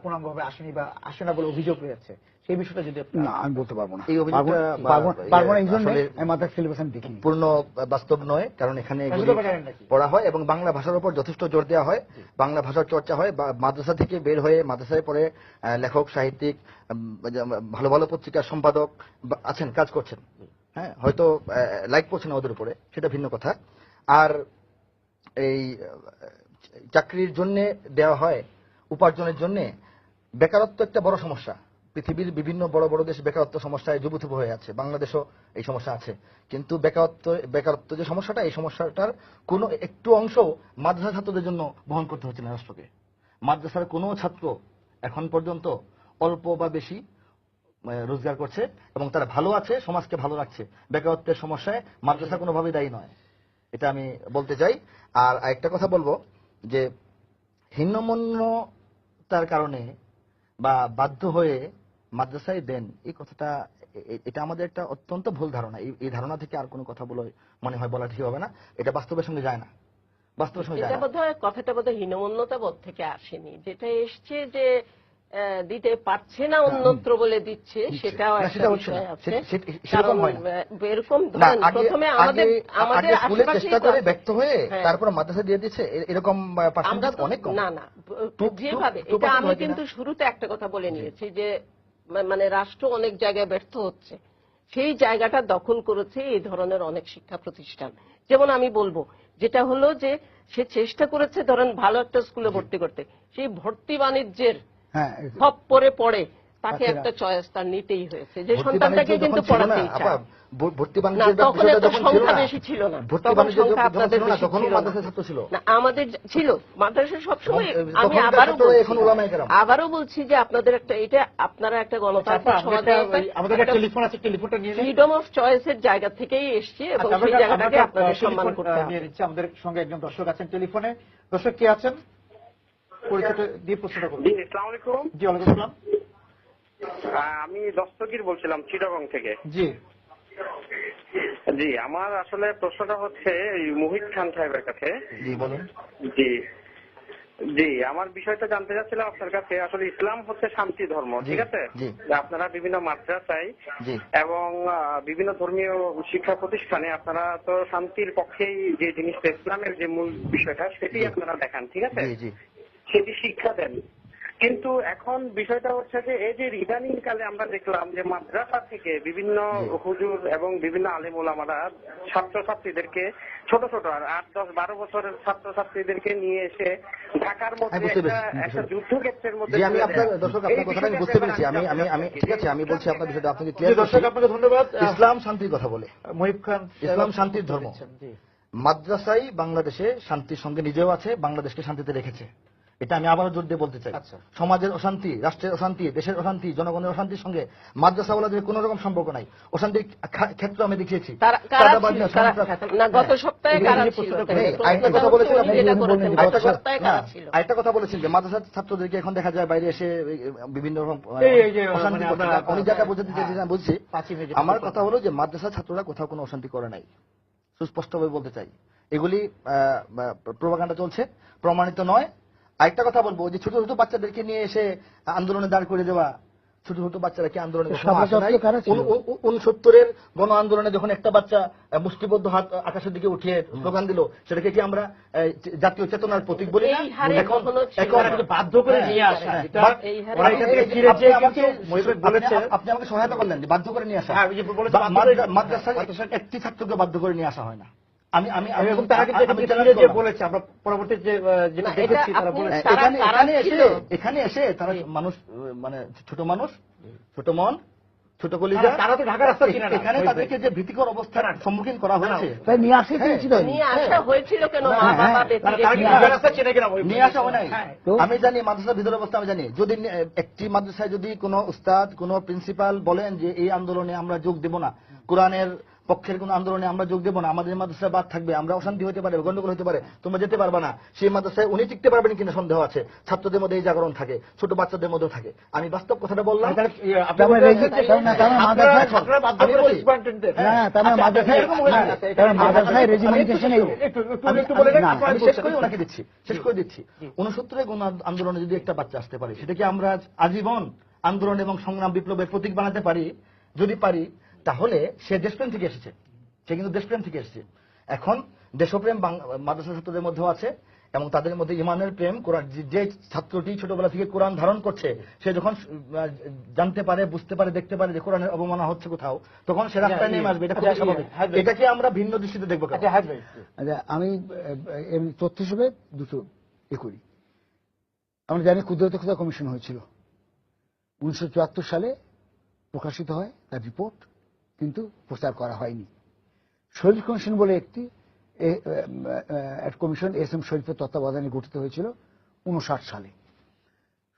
পূর্ণাঙ্গভাবে আসেনি বা আসে না বলে অভিযোগ রয়েছে, সেই বিষয়টা যদি না আমি বলতে পারবো না, এই অভিযোগটা পারবো না, এই জন্য আমি মাদ্রাসা সিলেবাস আমি দেখিনি। পূর্ণ বাস্তব নয়, কারণ এখানে পড়া হয় এবং বাংলা ভাষার উপর যথেষ্ট জোর দেওয়া হয়, বাংলা ভাষার চর্চা হয়। মাদ্রাসা থেকে বের হয়ে মাদ্রাসায় পড়ে লেখক, সাহিত্যিক, ভালো ভালো পত্রিকার সম্পাদক আছেন, কাজ করছেন। হ্যাঁ, হয়তো লাইক করছে না ওদের উপরে, সেটা ভিন্ন কথা। আর এই চাকরির জন্য দেওয়া হয়, উপার্জনের জন্য। বেকারত্ব একটা বড় সমস্যা, পৃথিবীর বিভিন্ন বড় বড় দেশ বেকারত্ব সমস্যায় যুবথুব হয়ে আছে, বাংলাদেশও এই সমস্যা আছে। কিন্তু বেকারত্ব যে সমস্যাটা, এই সমস্যাটার কোনো একটু অংশ মাদ্রাসা ছাত্রদের জন্য বহন করতে হচ্ছে না রাষ্ট্রকে। মাদ্রাসার কোনো ছাত্র এখন পর্যন্ত অল্প বা বেশি রোজগার করছে এবং তারা ভালো আছে, সমাজকে ভালো রাখছে। বেকারত্বের সমস্যায় মাদ্রাসা কোনোভাবেই দায়ী নয়, এটা আমি বলতে চাই। আর একটা কথা বলবো যে হীনমন্যতার কারণে বা বাধ্য হয়ে মাদ্রাসায় দেন, এই কথাটা এটা আমাদের একটা অত্যন্ত ভুল ধারণা। এই ধারণা থেকে আর কোনো কথা মনে হয় বলা ঠিক হবে না। এটা বাস্তবের সঙ্গে যায় না, বাস্তবের সঙ্গে যায় এটা না। বোধহয় কথাটা বোধহয় হীনমন্যতা বোধ থেকে আসেনি, যেটা এসছে যে দিতে পারছে না অন্যত্র বলে দিচ্ছে, সেটাও না, একটা সেটা হচ্ছে বিষয় না, আছে। সেরকম হয় না। এরকম না, ধরেন আগে প্রথমে আমাদের আগে স্কুলে আশেপাশেই চেষ্টা তো করে আছে। ব্যর্থ হয়ে হ্যাঁ। তারপর মাদ্রাসা দিয়ে দিচ্ছে, এরকম আমরা পার্সেন্টেজ তো অনেক কম। না না টু- যেভাবে টু- এটা আমি হয় কিনা? কিন্তু শুরুতে একটা কথা বলে নিয়েছি যে মানে রাষ্ট্র অনেক জায়গায় ব্যর্থ হচ্ছে, সেই জায়গাটা দখল করেছে এই ধরনের অনেক শিক্ষা প্রতিষ্ঠান। যেমন আমি বলবো যেটা হলো যে সে চেষ্টা করেছে ধরেন ভালো একটা স্কুলে ভর্তি করতে, সেই ভর্তি বাণিজ্যের হ্যাঁ, সব পরে তাকে আচ্ছা, একটা চয়েস তার নিতেই হয়েছে যে ভর্তি সন্তানটাকে বাণিজ্য কিন্তু যখন ছিল না, পড়াতেই আপা, চায়। ভর্তি না বাণিজ্যের তখন বিষয়টা এত যখন ছিল সংখ্যা না, বেশি ছিল না, ভর্তি তখন বাণিজ্য সংখ্যা যখন আপনাদের ছিল না, বেশি তখনও ছিল না। মাদ্রাসা ছাত্র ছিল। না আমাদের ছিল মাদ্রাসা সবসময়। এবং, আমি তখনকার আবারও ছাত্ররা বলছি, এখন ওলামায়ে কেরাম। আবারও বলছি যে আপনাদের একটা এটা আপনারা একটা গণতান্ত্রিক সমাজে আমাদের একটা টেলিফোন আছে, টেলিফোনটা নিয়ে নিই। ফ্রিডম অফ চয়েসের জায়গা থেকেই এসছে এবং আচ্ছা, সেই আমরা জায়গাটাকে একটা আপনাদের টেলিফোন, সম্মান করতে নিয়ে হবে। নিচ্ছি। আমাদের সঙ্গে একজন দর্শক আছেন টেলিফোনে। দর্শক কে আছেন? পরিচয় দিয়ে প্রশ্নটা করুন। জি, আসসালামু আলাইকুম। জি, ওয়ালাইকুম আসসালাম। আমি দস্তগীর বলছিলাম চিটাগং থেকে। জি, জি, আমার আসলে প্রশ্নটা হচ্ছে এই মুহিত খান সাহেবের কাছে। জি বলুন। জি জি, আমার বিষয়টা জানতে চাচ্ছিলাম আপনার কাছে। আসলে ইসলাম হচ্ছে শান্তি ধর্ম, জি, ঠিক আছে? জি। যে আপনারা বিভিন্ন মাদ্রাসায় জি, এবং বিভিন্ন ধর্মীয় শিক্ষা প্রতিষ্ঠানে আপনারা তো শান্তির পক্ষেই যে জিনিসটা, ইসলামের যে মূল বিষয়টা সেটি জি। আপনারা দেখান, ঠিক আছে? জি, জি, সেটি শিক্ষা দেন। কিন্তু এখন বিষয়টা হচ্ছে যে এই যে ইদানিং কালে আমরা দেখলাম যে মাদ্রাসা থেকে বিভিন্ন হুজুর এবং বিভিন্ন আলেম ওলামারা ছাত্রছাত্রীদেরকে ছোট আর 8, 10, 12 বছরের ছাত্রছাত্রীদেরকে নিয়ে এসে ঢাকার মধ্যে বুঝতে পেরেছি একটা যুদ্ধক্ষেত্রের মধ্যে জি, আমি তুলে আপনার দেয়। দর্শক এই আপনার কথাটা আমি বিষয়টা বুঝতে পেরেছি। ব্যাপারে আমি ঠিক আছে, আমি বলছি আপনার বিষয়টা আপনাকে জি, ক্লিয়ার দর্শক আপনাকে ধন্যবাদ। ইসলাম শান্তির কথা বলে, মহিব খান ইসলাম শান্তির ধর্ম। জি, মাদ্রাসাই বাংলাদেশে শান্তির সঙ্গে নিজেও আছে, বাংলাদেশকে শান্তিতে রেখেছে। এটা আমি আবারও জোর দিয়ে বলতে চাই। আচ্ছা। সমাজের অশান্তি, রাষ্ট্রের অশান্তি, দেশের অশান্তি, জনগণের অশান্তির সঙ্গে মাদ্রাসাওয়ালাদের কোন রকম সম্পর্ক নাই। অশান্তির ক্ষেত্র আমি দেখিয়েছি। কারা চাঁদাবাজি, ছিল? সন্ত্রাস। না গত সপ্তাহে কারা এই ছিল? প্রশ্নটা নেই, প্রশ্নটা আরেকটা কথা হচ্ছে বলেছিলাম, উনি যেটা করেছেন গত আরেকটা সপ্তাহে কারা ছিল? আরেকটা কথা বলেছেন যে মাদ্রাসার ছাত্রদেরকে এখন দেখা যায় বাইরে এসে বিভিন্ন রকম এই যে অশান্তি মানে করছে। আমরা- উনি যেটা বোঝাতে চেয়েছেন আমি বুঝছি। 5 মে যেটা আমার বললাম। কথা হলো যে মাদ্রাসার ছাত্ররা কোথাও কোনো অশান্তি করে নাই, সুস্পষ্টভাবে বলতে চাই। এগুলি প্রোপাগান্ডা চলছে, প্রমাণিত নয়। আরেকটা কথা বলবো যে ছোট ছোট বাচ্চাদেরকে নিয়ে এসে আন্দোলনে দাঁড় করে দেওয়া, ছোট ছোট বাচ্চারা কি আন্দোলনে কখনো আসে নাই? সভাপতি কারা ছিল? 69-এর গণ আন্দোলনে যখন একটা বাচ্চা মুষ্টিবদ্ধ হাত আকাশের দিকে উঠিয়ে স্লোগান দিল, সেটাকে কি আমরা জাতীয় চেতনার প্রতীক বলি না? এই হারে এখন কখনো ছিল এখন না। কিন্তু বাধ্য করে নিয়ে আসা, হ্যাঁ, এটা বাট- এই হারে ওরা এখান থেকে ফিরে আপনি যেয়ে আমাকে কিন্তু মহিব বলেছে, আপনি আমাকে সহায়তা করলেন যে বাধ্য করে নিয়ে আসা। হ্যাঁ, ওই যে বলেছে বাধ্য করে- মাদ্রাসার একটি ছাত্রকে বাধ্য করে নিয়ে আসা হয় না। আমি আমি আমি এবং তারা কিন্তু আমি এখান থেকে challenge ফিরে যেয়ে করলাম। বলেছে, আমরা পরবর্তী যেটা না, এটা দেখেছি তারা আপনি- বলেছে। তারা- এখানে তারা ছিল। এখানে এসে তারা মানুষ মানে ছোট মানুষ, ছোট মন, ছোট কলিজা, তারা তো ঢাকার রাস্তা চিনে না। এখানে তাদেরকে যে ভীতিকর অবস্থার সম্মুখীন করা হয়েছে, তাই নিয়ে আসে পেরেছিল। নিয়ে আসা হয়েছিল কেন? মা হ্যাঁ, বাবা তারা ব্যতিরেকে কি নিয়ে ঢাকার আসা। রাস্তা চেনে কিনা? নিয়ে আসা হয় নাই। হ্যাঁ। তো? আমি জানি মাদ্রাসার ভিতর অবস্থা আমি জানি। যদি একটি মাদ্রাসায় যদি কোনো উস্তাদ, কোনো প্রিন্সিপাল বলেন যে এই আন্দোলনে আমরা যোগ দেব না, কোরআনের পক্ষের কোন আন্দোলনে আমরা যোগ দেব না, আমাদের মাদ্রাসায় বাদ থাকবে, আমরা অশান্তি হতে পারে, গন্ডগোল হতে পারে, তোমরা যেতে পারবে না, সেই মাদ্রাসায় উনি টিকতে পারবেন কিনা সন্দেহ আছে। ছাত্রদের মধ্যে এই জাগরণ থাকে, ছোট বাচ্চাদের মধ্যেও থাকে। আমি বাস্তব কথাটা বললাম। তাহলে আপনি তারপরে বলতে রেজিস্ট্রেশন চাচ্ছেন- না, তারপরে আপনারা- মাদ্রাসায়- আপনারা বাধ্য আমি করে বলি। superintendent। হ্যাঁ, তারপরে আচ্ছা, মাদ্রাসায়- এরকম হয়ে হ্যাঁ, গেছে। তারপরে মাদ্রাসায় রেজিমেন্টেশন এই- একটু বলে দেন, না, আপনারা আমি শেষ বলছেন। করে ওনাকে দিচ্ছি, শেষ করে দিচ্ছি। 69 গণ আন্দোলনে যদি একটা বাচ্চা আসতে পারে, সেটাকে আমরা আজীবন আন্দোলন এবং সংগ্রাম বিপ্লবের প্রতীক বানাতে পারি। যদি পারি, তাহলে সে দেশপ্রেম থেকে এসেছে, সে কিন্তু দেশপ্রেম থেকে এসেছে। এখন দেশপ্রেম মাদ্রাসা ছাত্রদের মধ্যেও আছে এবং তাদের মধ্যে ইমানের প্রেম। কোরআন, যে ছাত্রটি ছোটবেলা থেকে কোরআন ধারণ করছে, সে যখন জানতে পারে, বুঝতে পারে, দেখতে পারে যে কোরআনের অবমাননা হচ্ছে কোথাও, তখন সে রাস্তায় নেমে আসবে। এটা খুবই আচ্ছা, স্বাভাবিক। হ্যাঁ, এটাকে আমরা ভিন্ন দৃষ্টিতে দেখবো কেন? আচ্ছা, হাজ ভাই। আচ্ছা, আমি এমনি তথ্য হিসেবে দুটো করি। আমরা জানি ক্ষুদ্রতা খোদা কমিশন হয়েছিল 1974 সালে, প্রকাশিত হয় তার রিপোর্ট, কিন্তু প্রচার করা হয়নি। শরীফ কমিশন বলে একটি কমিশন এস.এম. শরীফের তত্ত্বাবধানে গঠিত হয়েছিল 59 সালে।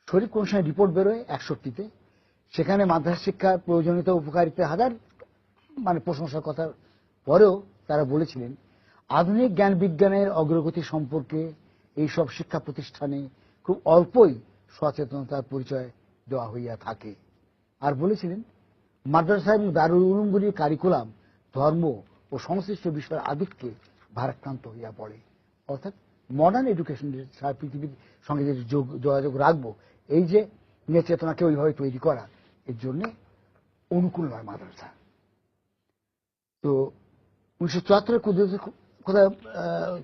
শরীফ কমিশনের রিপোর্ট বেরোয় 61-তে। সেখানে মাদ্রাসা শিক্ষার প্রয়োজনীয়তা উপকারিতা হাজার প্রশংসার কথা পরেও তারা বলেছিলেন আধুনিক জ্ঞান বিজ্ঞানের অগ্রগতি সম্পর্কে এইসব শিক্ষা প্রতিষ্ঠানে খুব অল্পই সচেতনতার পরিচয় দেওয়া হইয়া থাকে। আর বলেছিলেন মাদ্রাসা এবং দারুল উলুমগুলির কারিকুলাম ধর্ম ও সংশ্লিষ্ট বিষয়ের আদিককে ভারাক্রান্ত হইয়া পড়ে। অর্থাৎ মডার্ন এডুকেশনের সারা পৃথিবীর সঙ্গে যে যোগাযোগ রাখবো, এই যে নিয়ে চেতনাকে ওইভাবে তৈরি করা, এর জন্য অনুকূল নয় মাদ্রাসা। তো 1974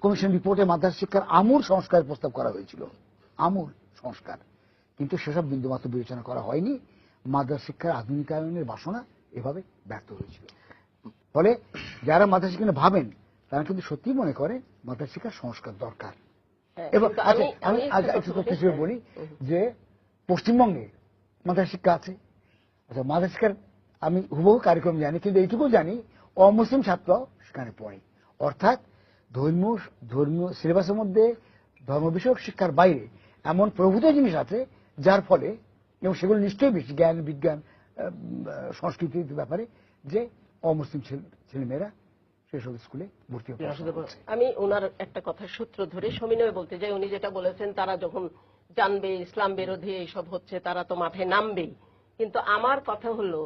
কমিশন রিপোর্টে মাদ্রাসা শিক্ষার আমূল সংস্কারের প্রস্তাব করা হয়েছিল, আমূল সংস্কার, কিন্তু সেসব বিন্দুমাত্র বিবেচনা করা হয়নি। মাদ্রাসা শিক্ষার আধুনিকায়নের বাসনা এভাবে ব্যর্থ হয়েছিল। ফলে যারা মাদ্রাসা শিক্ষা নিয়ে ভাবেন তারা কিন্তু সত্যি মনে করে মাদ্রাসা শিক্ষার সংস্কার দরকার। এবং আমি একটু তথ্য হিসেবে বলি যে পশ্চিমবঙ্গে মাদ্রাসা শিক্ষা আছে। আচ্ছা, মাদ্রাসা শিক্ষার আমি হুবহু কারিক্রম জানি, কিন্তু এইটুকু জানি অমুসলিম ছাত্র সেখানে পড়ে। অর্থাৎ ধর্মীয় সিলেবাসের মধ্যে ধর্ম বিষয়ক শিক্ষার বাইরে এমন প্রভূত জিনিস আছে যার ফলে, এবং সেগুলো নিশ্চয়ই বেশি জ্ঞান বিজ্ঞান সংস্কৃতির ব্যাপারে, যে অমুসলিম ছেলেমেয়েরা সেসব স্কুলে ভর্তি হচ্ছে। আমি ওনার একটা কথা সূত্র ধরে সমিনয় বলতে চাই। উনি যেটা বলেছেন, তারা যখন জানবে ইসলাম বিরোধী এইসব হচ্ছে তারা তো মাঠে নামবেই। কিন্তু আমার কথা হলো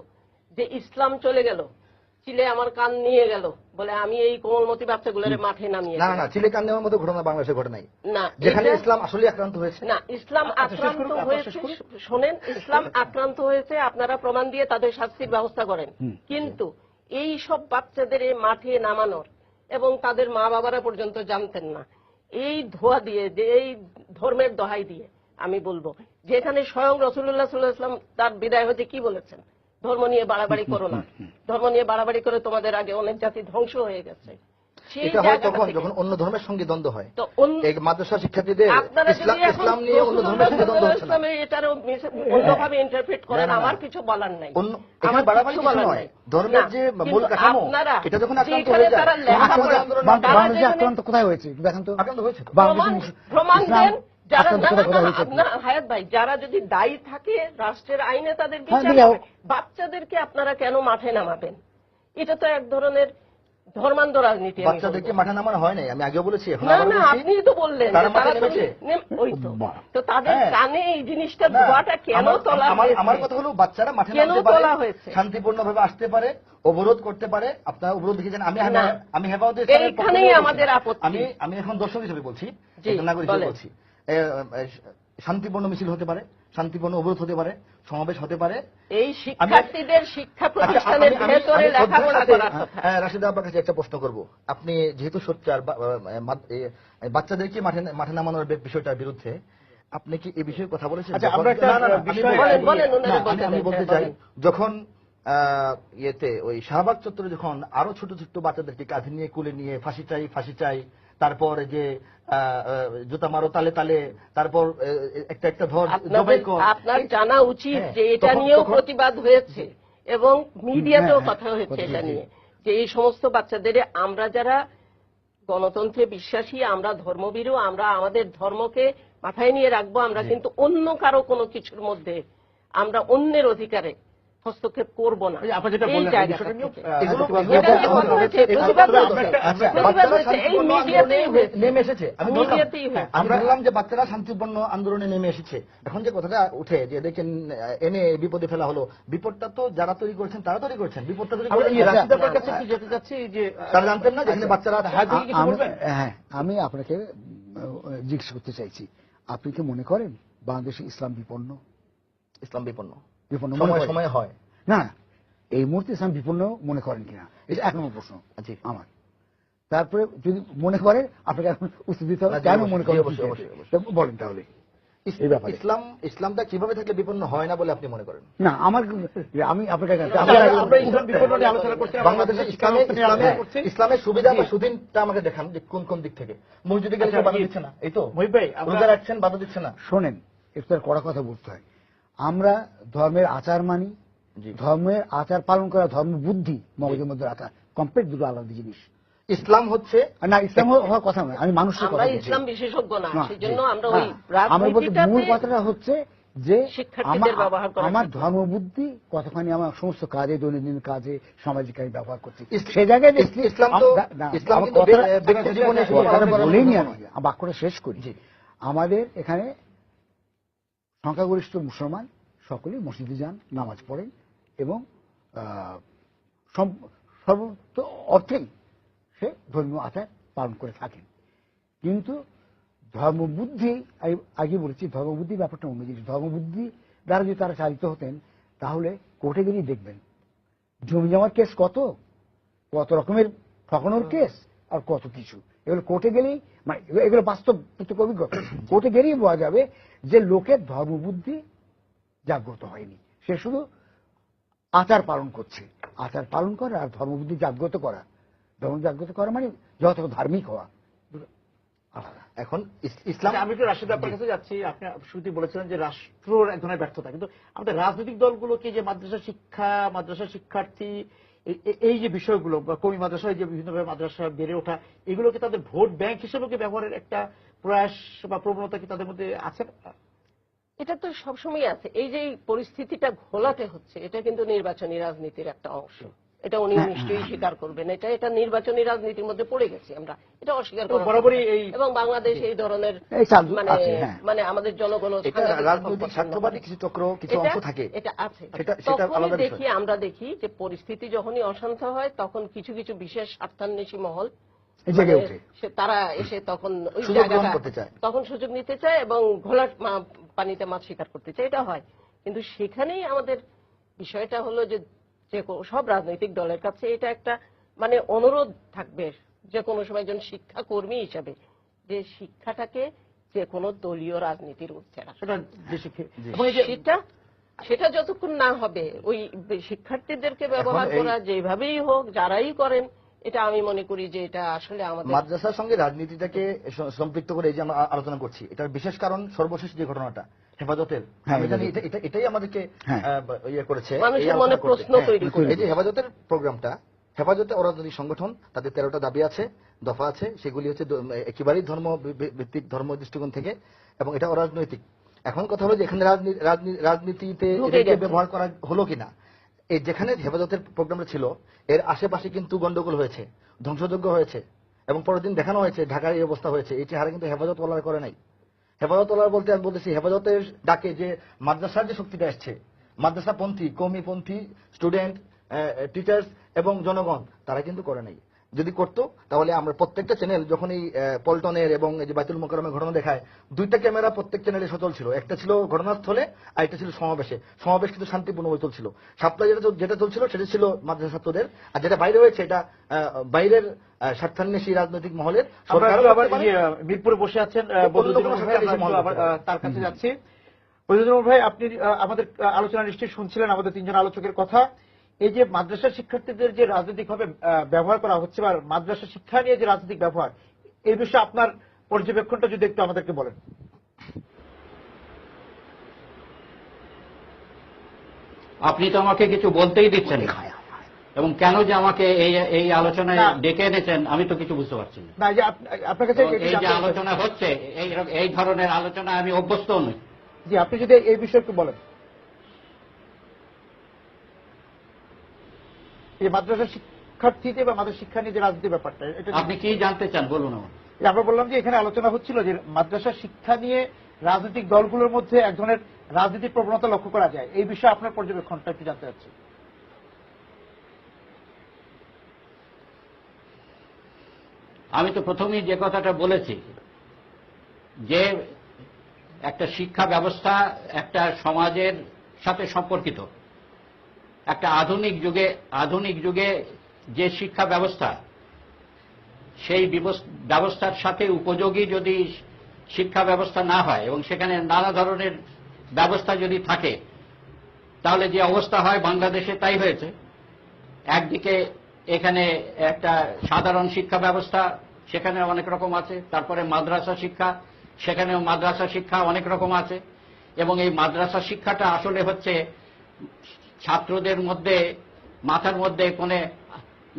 যে ইসলাম চলে গেল, চিলে আমার কান নিয়ে গেল বলে আমি এই কোমলমতি বাচ্চাগুলোর মাঠে নামিয়ে না না, চিলে কান নেওয়ার মতো ঘটনা বাংলাদেশে ঘটে নাই, না, যেখানে ইসলাম আসলে আক্রান্ত হয়েছে। না, ইসলাম আক্রান্ত হয়েছে, শোনেন, ইসলাম আক্রান্ত হয়েছে, আপনারা প্রমাণ দিয়ে তাদের শাস্তির ব্যবস্থা করেন। কিন্তু এই সব বাচ্চাদের মাঠে নামানোর, এবং তাদের মা বাবারা পর্যন্ত জানতেন না, এই ধোয়া দিয়ে, যে এই ধর্মের দোহাই দিয়ে আমি বলবো, যেখানে স্বয়ং রাসূলুল্লাহ সাল্লাল্লাহু আলাইহি ওয়াসাল্লাম তার বিদায় হতে কি বলেছেন, ধর্ম নিয়ে বাড়াবাড়ি করো না, ধর্ম নিয়ে বাড়াবাড়ি করে তোমাদের আগে অনেক জাতি ধ্বংস হয়ে গেছে। এটা হয় তখন যখন অন্য ধর্মের সঙ্গে দ্বন্দ্ব হয়। এই মাদ্রাসা শিক্ষার্থীদের ইসলাম নিয়ে অন্য ধর্মের সঙ্গে দ্বন্দ্ব হচ্ছে না, এটারও অন্যভাবে ইন্টারপ্রেট করেন, আমার কিছু বলার নাই। আমার বাড়াবাড়ি কিছু নয়, ধর্মের যে মূল কাঠামো এটা যখন আক্রান্ত হয়ে যায়। বাংলাদেশে আক্রান্ত কোথায় হয়েছে দেখেন তো, আক্রান্ত হয়েছে প্রমাণ দেন। যারা হায়াত ভাই, যারা যদি দায়ী থাকে রাষ্ট্রের আইনে তাদের বিচার, বাচ্চাদেরকে আপনারা কেন মাঠে নামাবেন? এটা তো এক ধরনের ধর্মান্ধ রাজনীতি। বাচ্চাদেরকে মাঠে নামানো হয় নাই, আমি আগেও বলেছি। না না, আপনি তো বললেন ওই তো তাদের কানে এই জিনিসটা ধোয়াটা কেন তোলা হয়েছে? আমার কথা হলো বাচ্চারা মাঠে নামতে পারে, শান্তিপূর্ণভাবে আসতে পারে, অবরোধ করতে পারে। আপনারা অবরোধ দেখেছেন, আমি হেফাজতে ইসলামের এইখানেই আমাদের আপত্তি। আমি এখন দর্শক হিসেবে বলছি, নাগরিক হিসেবে বলছি, শান্তিপূর্ণ মিছিল হতে পারে, শান্তিপূর্ণ অবরোধ হতে পারে, সমাবেশ হতে পারে। এই শিক্ষার্থীদের শিক্ষা প্রতিষ্ঠানের ভেতরে লেখাপড়া করা। রাশিদা আপনার কাছে একটা প্রশ্ন করব, আপনি যেহেতু সোচ্চার বাচ্চাদেরকে মাঠে নামানোর বিষয়টার বিরুদ্ধে, আপনি কি এই বিষয়ে কথা বলেছেন? আমি বলতে চাই, যখন ইয়েতে ওই শাহবাগ চত্বরে যখন আরো ছোট ছোট বাচ্চাদেরকে কাঁধে নিয়ে কুলে নিয়ে ফাঁসি চাই, তারপর যে জুতা মারো তালে তালে, তারপর একটা একটা ধর, আপনার জানা উচিত যে এটা নিয়েও প্রতিবাদ হয়েছে এবং মিডিয়াতেও কথা হয়েছে এটা নিয়ে, যে এই সমস্ত বাচ্চাদের, আমরা যারা গণতন্ত্রে বিশ্বাসী, আমরা ধর্মভীরু, আমরা আমাদের ধর্মকে মাথায় নিয়ে রাখবো, আমরা কিন্তু অন্য কারো কোনো কিছুর মধ্যে আমরা অন্যের অধিকারে হস্তক্ষেপ করবো না। আমরা বললাম যে বাচ্চারা শান্তিপূর্ণ আন্দোলনে নেমে এসেছে। এখন যে কথাটা উঠে যে দেখেন এনে বিপদে ফেলা হলো, বিপদটা তো যারা তৈরি করেছেন তারা তৈরি করেছেন, বিপদটা তৈরি তারা জানতেন না যেখানে বাচ্চারা। হ্যাঁ, আমি আপনাকে জিজ্ঞেস করতে চাইছি, আপনি কি মনে করেন বাংলাদেশে ইসলাম বিপন্ন? ইসলাম বিপন্ন সময় হয় না, এই মুহূর্তে ইসলাম বিপন্ন মনে করেন কিনা, এটা এক নম্বর প্রশ্ন আমার। তারপরে যদি মনে করেন আপনাকে এখন উত্তর দিতে হবে কেন মনে করেন, বলেন তাহলে ইসলামটা কিভাবে থাকলে বিপন্ন হয় না বলে আপনি মনে করেন? না, আমি আপনাকে বাংলাদেশে ইসলামের সুবিধা বা সুদিনটা আমাকে দেখান যে কোন কোন দিক থেকে। মসজিদে গেলে বাধা দিচ্ছে না, এই তো রোজা রাখছেন, বাধা দিচ্ছে না। শোনেন, একটু কড়া কথা বলতে হয়। আমরা ধর্মের আচার মানি, ধর্মের আচার পালন করা ধর্ম বুদ্ধি মগজের মধ্যে রাখা কমপ্লিট দুটো আলাদা জিনিস। ইসলাম হচ্ছে না, ইসলাম হওয়ার কথা নয়, আমি মানুষের কথা বলছি। ইসলাম বিশেষজ্ঞ না, সেজন্য আমরা ওই আমার বলতে মূল কথাটা হচ্ছে যে শিক্ষার্থীদের ব্যবহার করা আমার ঠিক না। ধর্মবুদ্ধি কতখানি আমার সমস্ত কাজে, দৈনন্দিন কাজে, সামাজিক কাজে ব্যবহার করছি, সেই জায়গায় দেখছি ইসলাম তো ইসলাম কিন্তু ব্যক্তি জীবনে শুধু কথাটা পালনের বলেই নি, জন্য আমি নয়। বাক্যটা শেষ করি। আমাদের এখানে সংখ্যাগরিষ্ঠ মুসলমান সকলেই মসজিদে যান, নামাজ পড়েন এবং সর্বত অর্থেই সে ধর্মীয় আচার পালন করে থাকেন। কিন্তু ধর্মবুদ্ধি, আমি আগে বলেছি ধর্মবুদ্ধি ব্যাপারটা অন্য জিনিস। ধর্মবুদ্ধি দ্বারা যদি তারা চালিত হতেন তাহলে কোর্টে গেলেই দেখবেন জমি জমার কেস কত কত রকমের ঠকানোর কেস আর কত কিছু, এগুলো কোর্টে গেলেই, মানে এগুলো বাস্তব প্রত্যেক অভিজ্ঞতা, কোর্টে গেলেই বোঝা যাবে যে লোকের ধর্মবুদ্ধি জাগ্রত হয়নি, সে শুধু আচার পালন করছে। আচার পালন করা আর ধর্মবুদ্ধি জাগ্রত করা, ধর্ম জাগ্রত করা মানে যত ধার্মিক হওয়া আলাদা। এখন ইসলাম, আমি একটু রাশেদ আপনার কাছে যাচ্ছি। আপনি শুরুতে বলেছিলেন যে রাষ্ট্রের এক ধরনের ব্যর্থতা, কিন্তু আমাদের রাজনৈতিক দলগুলোকে যে মাদ্রাসা শিক্ষা, মাদ্রাসা শিক্ষার্থী, এই যে বিষয়গুলো, কমি মাদ্রাসায় যে বিভিন্নভাবে মাদ্রাসা বেড়ে ওঠা, এগুলোকে তাদের ভোট ব্যাংক হিসেবে ব্যবহারের একটা প্রয়াস বা প্রবণতা কি তাদের মধ্যে আছে? এটা তো সবসময় আছে। এই যে পরিস্থিতিটা ঘোলাটে হচ্ছে, এটা কিন্তু নির্বাচনী রাজনীতির একটা অংশ। এটা উনি নিশ্চয়ই স্বীকার করবেন। এটা নির্বাচনী রাজনীতির মধ্যে পড়ে গেছি আমরা, এটা অস্বীকার করা বরাবরই এই এবং বাংলাদেশ এই ধরনের মানে আমাদের জনগণ রাজনৈতিক স্বার্থবাদী কিছু চক্র, কিছু অংশ থাকে, এটা আছে। সেটা আলাদা বিষয়। দেখি, আমরা দেখি যে পরিস্থিতি যখনই অশান্ত হয় তখন কিছু কিছু বিশেষ স্বার্থান্বেষী মহল তারা এসে তখন ওই জায়গাটা তখন সুযোগ নিতে চায় এবং ঘোলার পানিতে মাছ শিকার করতে চায়, এটা হয়। কিন্তু সেখানেই আমাদের বিষয়টা হলো যে সব রাজনৈতিক দলের কাছে এটা একটা মানে অনুরোধ থাকবে যে কোনো সময় একজন শিক্ষাকর্মী হিসাবে যে শিক্ষাটাকে যে কোনো দলীয় রাজনীতির ঊর্ধ্বে রাখা, সেটা যতক্ষণ না হবে ওই শিক্ষার্থীদেরকে ব্যবহার করা যেভাবেই হোক, যারাই করেন, এটা আমি মনে করি যে এটা আসলে আমাদের মাদ্রাসার সঙ্গে রাজনীতিটাকে সম্পৃক্ত করে এই যে আমরা আলোচনা করছি, এটার বিশেষ কারণ সর্বশেষ যে ঘটনাটা হেফাজতের, আমি জানি এটাই আমাদেরকে ইয়ে করেছে, মানুষের মনে প্রশ্ন তৈরি করে। এই যে হেফাজতের প্রোগ্রামটা, হেফাজতে অরাজনৈতিক সংগঠন, তাদের 13টা দাবি আছে, দফা আছে, সেগুলি হচ্ছে একেবারেই ধর্ম ভিত্তিক, ধর্ম দৃষ্টিকোণ থেকে, এবং এটা অরাজনৈতিক। এখন কথা হলো যে এখানে রাজনীতিতে ব্যবহার করা হলো কিনা। এই যেখানে হেফাজতের প্রোগ্রামটা ছিল এর আশেপাশে কিন্তু গন্ডগোল হয়েছে, ধ্বংসযজ্ঞ হয়েছে, এবং পরের দিন দেখানো হয়েছে ঢাকার এই অবস্থা হয়েছে। এই চেহারা কিন্তু হেফাজত ওয়ালারা করে নাই। হেফাজত ওয়ালারা বলতে আমি বলতেছি, হেফাজতের ডাকে যে মাদ্রাসার যে শক্তিটা আসছে, মাদ্রাসাপন্থী, কওমিপন্থী স্টুডেন্ট, টিচার্স এবং জনগণ, তারা কিন্তু করে নাই। যদি করতো তাহলে আমরা প্রত্যেকটা চ্যানেল যখন এই পল্টনের এবং এই যে বাইতুল মোকাররমের ঘটনা দেখায়, 2টা ক্যামেরা প্রত্যেক চ্যানেলে সচল ছিল। একটা ছিল ঘটনাস্থলে আর একটা ছিল সমাবেশে। সমাবেশ কিন্তু শান্তিপূর্ণভাবে চলছিল। সাপ্তাহে যেটা চলছিল সেটা ছিল মাদ্রাসা ছাত্রদের, আর যেটা বাইরে হয়েছে এটা বাইরের স্বার্থান্বেষী রাজনৈতিক মহলের। মিরপুরে বসে আছেন তার কাছে যাচ্ছি। বদিউদ্দিন ভাই, আপনি আমাদের আলোচনা নিশ্চয়ই শুনছিলেন আমাদের 3জন আলোচকের কথা। এই যে মাদ্রাসা শিক্ষার্থীদের যে রাজনৈতিকভাবে ব্যবহার করা হচ্ছে বা মাদ্রাসা শিক্ষা নিয়ে যে রাজনৈতিক ব্যবহার, এই বিষয়ে আপনার পর্যবেক্ষণটা যদি একটু আমাদেরকে বলেন। আপনি তো আমাকে কিছু বলতেই দিচ্ছেন না, এবং কেন যে আমাকে এই আলোচনায় ডেকে এনেছেন আমি তো কিছু বুঝতে পারছি না। আপনার কাছে এই যে আলোচনা হচ্ছে, এই ধরনের আলোচনা আমি অভ্যস্ত নই। জি, আপনি যদি এই বিষয়ে একটু বলেন। এই মাদ্রাসা শিক্ষার্থীদের বা মাদ্রাসা শিক্ষা নিয়ে যে রাজনীতির ব্যাপারটা, আপনি কি জানতে চান বলুন আমার। আমরা বললাম যে এখানে আলোচনা হচ্ছিল যে মাদ্রাসা শিক্ষা নিয়ে রাজনৈতিক দলগুলোর মধ্যে এক ধরনের রাজনীতির প্রবণতা লক্ষ্য করা যায়, এই বিষয়ে আপনার পর্যবেক্ষণটা একটু জানতে চাচ্ছি। আমি তো প্রথমেই যে কথাটা বলেছি যে একটা শিক্ষা ব্যবস্থা একটা সমাজের সাথে সম্পর্কিত। একটা আধুনিক যুগে যে শিক্ষা ব্যবস্থা, সেই ব্যবস্থার সাথে উপযোগী যদি শিক্ষা ব্যবস্থা না হয় এবং সেখানে নানা ধরনের ব্যবস্থা যদি থাকে, তাহলে যে অবস্থা হয় বাংলাদেশে তাই হয়েছে। একদিকে এখানে একটা সাধারণ শিক্ষা ব্যবস্থা, সেখানে অনেক রকম আছে, তারপরে মাদ্রাসা শিক্ষা, সেখানেও মাদ্রাসা শিক্ষা অনেক রকম আছে, এবং এই মাদ্রাসা শিক্ষাটা আসলে হচ্ছে ছাত্রদের মধ্যে মাথার মধ্যে কোনে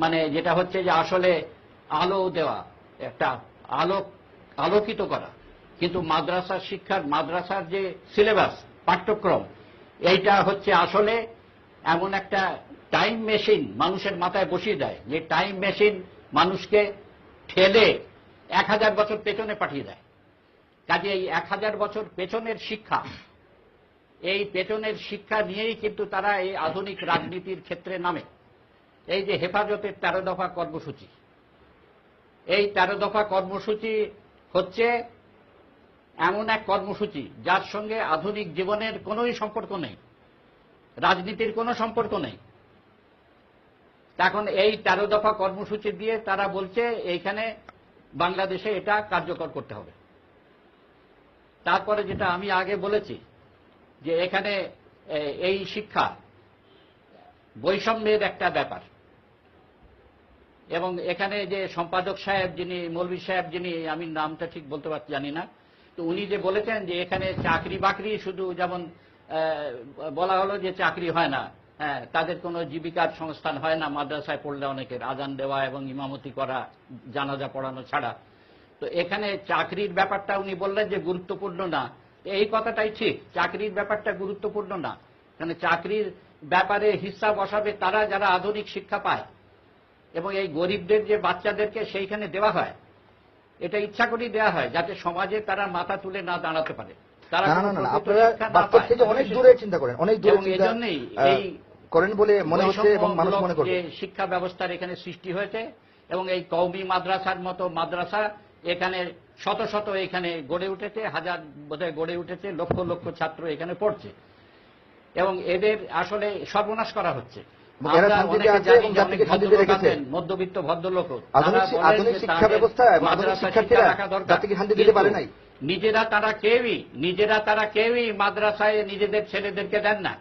মানে যেটা হচ্ছে যে আসলে আলো দেওয়া, একটা আলোকিত করা। কিন্তু মাদ্রাসার যে সিলেবাস পাঠ্যক্রম, এইটা হচ্ছে আসলে এমন একটা টাইম মেশিন মানুষের মাথায় বসিয়ে দেয়, যে টাইম মেশিন মানুষকে ঠেলে 1000 বছর পেছনে পাঠিয়ে দেয়। কাজে এই 1000 বছর পেছনের শিক্ষা, এই পেছনের শিক্ষা নিয়েই কিন্তু তারা এই আধুনিক রাজনীতির ক্ষেত্রে নামে। এই যে হেফাজতের 13 দফা কর্মসূচি, এই 13 দফা কর্মসূচি হচ্ছে এমন এক কর্মসূচি যার সঙ্গে আধুনিক জীবনের কোনোই সম্পর্ক নেই, রাজনীতির কোনো সম্পর্ক নেই। এখন এই 13 দফা কর্মসূচি দিয়ে তারা বলছে এইখানে বাংলাদেশে এটা কার্যকর করতে হবে। তারপরে যেটা আমি আগে বলেছি যে এখানে এই শিক্ষা বৈষম্যের একটা ব্যাপার, এবং এখানে যে সম্পাদক সাহেব যিনি, মৌলভী সাহেব যিনি, আমি নামটা ঠিক বলতে পারছি জানি না, তো উনি যে বলেছেন যে এখানে চাকরি বাকরি শুধু, যেমন বলা হলো যে চাকরি হয় না, হ্যাঁ, তাদের কোনো জীবিকার সংস্থান হয় না মাদ্রাসায় পড়লে অনেকের, আজান দেওয়া এবং ইমামতি করা, জানাজা পড়ানো ছাড়া। তো এখানে চাকরির ব্যাপারটা উনি বললেন যে গুরুত্বপূর্ণ না। এই কথাটাই ঠিক, চাকরির ব্যাপারটা গুরুত্বপূর্ণ না, কারণ চাকরির ব্যাপারে হিসাব বসাবে তারা যারা আধুনিক শিক্ষা পায়, এবং এই গরিবদের যে বাচ্চাদেরকে সেইখানে দেওয়া হয়, এটা ইচ্ছা করেই দেওয়া হয় যাতে সমাজে তারা মাথা তুলে না দাঁড়াতে পারে, তারা না, কোনো না, না, না, প্রকৃত আপনারা শিক্ষা না বাস্তব পায়। থেকে অনেক দূরে চিন্তা করেন, অনেক দূরে এবং চিন্তা এজন্যই এই করেন বলে মনে হচ্ছে এবং মানুষ বৈষম্যমূলক মনে করবে। যে শিক্ষা ব্যবস্থার এখানে সৃষ্টি হয়েছে, এবং এই কওমি মাদ্রাসার মতো মাদ্রাসা এখানে শত শত এখানে গড়ে উঠেছে, হাজার বোধহয় গড়ে উঠেছে, লক্ষ লক্ষ ছাত্র এখানে পড়ছে, এবং এদের আসলে সর্বনাশ করা হচ্ছে। এরা আমরা শান্তিতে অনেকে আছে জানি এবং যে অনেক জাতিকে শান্তিতে ভদ্রলোক রেখেছে। আছেন, মধ্যবিত্ত ভদ্রলোক, আধুনিক শিক্ষা ব্যবস্থায় আধুনিক শিক্ষার্থীরা জাতিকে শান্তি দিতে পারে নাই। নিজেরা তারা কেউই মাদ্রাসায় নিজেদের ছেলেদেরকে দেন না।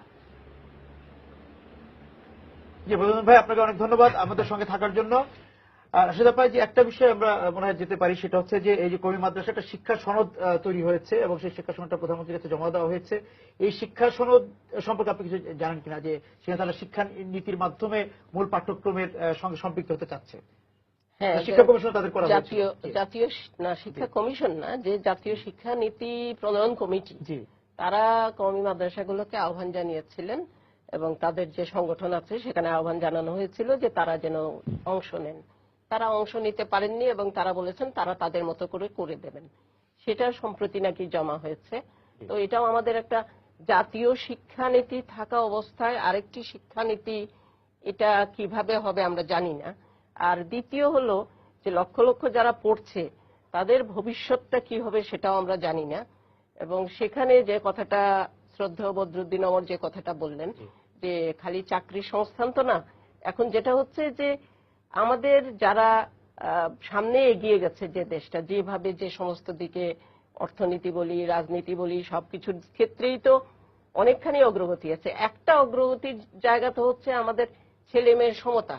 জি, বদরুদ্দীন ভাই, আপনাকে অনেক ধন্যবাদ আমাদের সঙ্গে থাকার জন্য। রাশেদা ভাই, যে একটা বিষয় আমরা মনে হয় যেতে পারি, সেটা হচ্ছে যে এই যে কওমি মাদ্রাসা একটা শিক্ষা সনদ তৈরি হয়েছে এবং সেই শিক্ষা সনদটা প্রধানমন্ত্রীর কাছে জমা দেওয়া হয়েছে। এই শিক্ষা সনদ সম্পর্কে আপনি কিছু জানেন কিনা, যে সেখানে তারা শিক্ষা নীতির মাধ্যমে মূল পাঠ্যক্রমের সঙ্গে সম্পৃক্ত হতে চাচ্ছে? হ্যাঁ, শিক্ষা কমিশন তাদের করা জাতীয় না, শিক্ষা কমিশন না, যে জাতীয় শিক্ষা নীতি প্রণয়ন কমিটি, জি, তারা কওমি মাদ্রাসাগুলোকে আহ্বান জানিয়েছিলেন, এবং তাদের যে সংগঠন আছে সেখানে আহ্বান জানানো হয়েছিল যে তারা যেন অংশ নেন। তারা অংশ নিতে পারেননি এবং তারা বলেছেন তারা তাদের মতো করে করে দেবেন। সেটা সম্প্রতি নাকি জমা হয়েছে। তো এটাও আমাদের একটা জাতীয় শিক্ষানীতি থাকা অবস্থায় আরেকটি শিক্ষানীতি, এটা কিভাবে হবে আমরা জানি না। আর দ্বিতীয় হলো যে লক্ষ লক্ষ যারা পড়ছে তাদের ভবিষ্যৎটা কি হবে সেটাও আমরা জানি না। এবং সেখানে যে কথাটা শ্রদ্ধেয় বদরুদ্দিন ওমর যে কথাটা বললেন, যে খালি চাকরির সংস্থান তো না, এখন যেটা হচ্ছে যে আমাদের যারা সামনে এগিয়ে গেছে, যে দেশটা যেভাবে যে সমস্ত দিকে অর্থনীতি বলি, রাজনীতি বলি, সবকিছুর ক্ষেত্রেই তো অনেকখানি অগ্রগতি আছে। একটা অগ্রগতির জায়গা তো হচ্ছে আমাদের ছেলে মেয়ের সমতা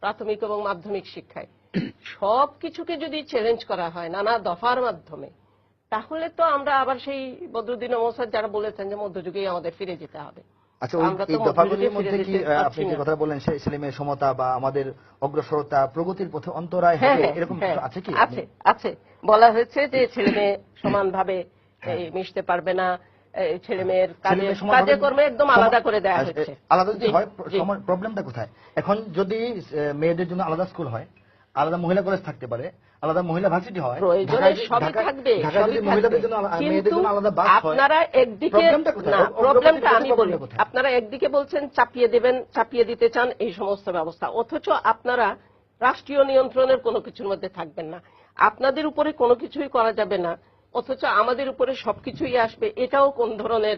প্রাথমিক এবং মাধ্যমিক শিক্ষায়। সব কিছুকে যদি চ্যালেঞ্জ করা হয় নানা দফার মাধ্যমে, তাহলে তো আমরা আবার সেই বদরুদ্দিন ওমর স্যার যারা বলেছেন যে মধ্যযুগেই আমাদের ফিরে যেতে হবে। আচ্ছা, এই দফাগুলির মধ্যে কি আপনি যে কথা বলেন, ছেলে মেয়ের সমতা বা আমাদের অগ্রসরতা, প্রগতির পথে অন্তরায় হবে, এরকম কিছু আছে কি? আছে, বলা হয়েছে যে ছেলে মেয়ে সমানভাবে মিশতে পারবে না, ছেলে মেয়ের কাজে কর্মে একদম আলাদা করে দেওয়া হয়েছে। আলাদা যদি হয়, প্রবলেমটা কোথায়? এখন যদি মেয়েদের জন্য আলাদা স্কুল হয়, আলাদা মহিলা কলেজ থাকতে পারে, আলাদা মহিলা ভার্সিটি হয়, প্রয়োজনে সবই থাকবে, যদি মহিলাদের জন্য মেয়েদের জন্য আলাদা বাস হয়, আপনারা একদিকে না, প্রবলেমটা আমি বলি, আপনারা একদিকে বলছেন চাপিয়ে দেবেন, চাপিয়ে দিতে চান এই সমস্ত ব্যবস্থা, অথচ আপনারা রাষ্ট্রীয় নিয়ন্ত্রণের কোনো কিছুর মধ্যে থাকবেন না, আপনাদের উপরে কোনো কিছুই করা যাবে না, অথচ আমাদের উপরে সবকিছুই আসবে। এটাও কোন ধরনের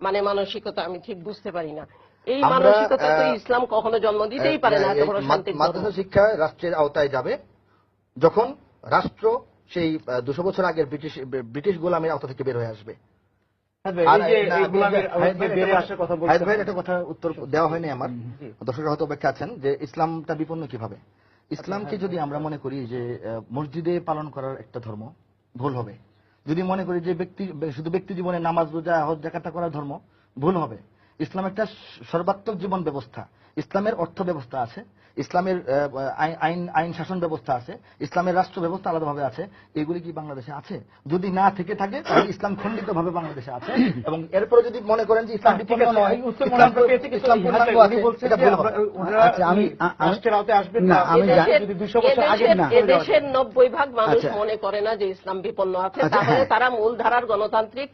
মানে মানসিকতা আমি ঠিক বুঝতে পারি না। এই মানসিকতা তো ইসলাম কখনো জন্ম দিতেই পারে না। মাদ্রাসা শিক্ষা রাষ্ট্রের আওতায় যাবে যখন রাষ্ট্র সেই 200 বছর আগের ব্রিটিশ গোলামের আওতা থেকে বের হয়ে আসবে। একটা কথা উত্তর দেওয়া হয়নি আমার, দর্শকরা হয়তো অপেক্ষা আছেন যে ইসলামটা বিপন্ন কিভাবে। ইসলামকে যদি আমরা মনে করি যে মসজিদে পালন করার একটা ধর্ম, ভুল হবে। যদি মনে করি যে শুধু ব্যক্তি জীবনে নামাজ রোজা হজ যাকাত করার ধর্ম, ভুল হবে। ইসলাম একটা সর্বাত্মক জীবন ব্যবস্থা। ইসলামের অর্থ ব্যবস্থা আছে, ইসলামের আইন শাসন ব্যবস্থা আছে, ইসলামের রাষ্ট্র ব্যবস্থা আলাদাভাবে আছে। এগুলি কি বাংলাদেশে আছে? যদি না থেকে থাকে তাহলে ইসলাম খণ্ডিত ভাবে বাংলাদেশে আছে। এবং এরপরে যদি মনে করেন যে ইসলাম বিপন্ন নয়, ইসলাম পূর্ণাঙ্গ আছে, এটা ভুল হবে। আচ্ছা, আমি রাষ্ট্রের আওতায় আসবেন না, না, আমি যদি 200 বছর আগে না এদেশের 90% মানুষ আচ্ছা। মনে করে না যে ইসলাম বিপন্ন আছে, আচ্ছা, তাহলে হ্যাঁ। তারা মূলধারার গণতান্ত্রিক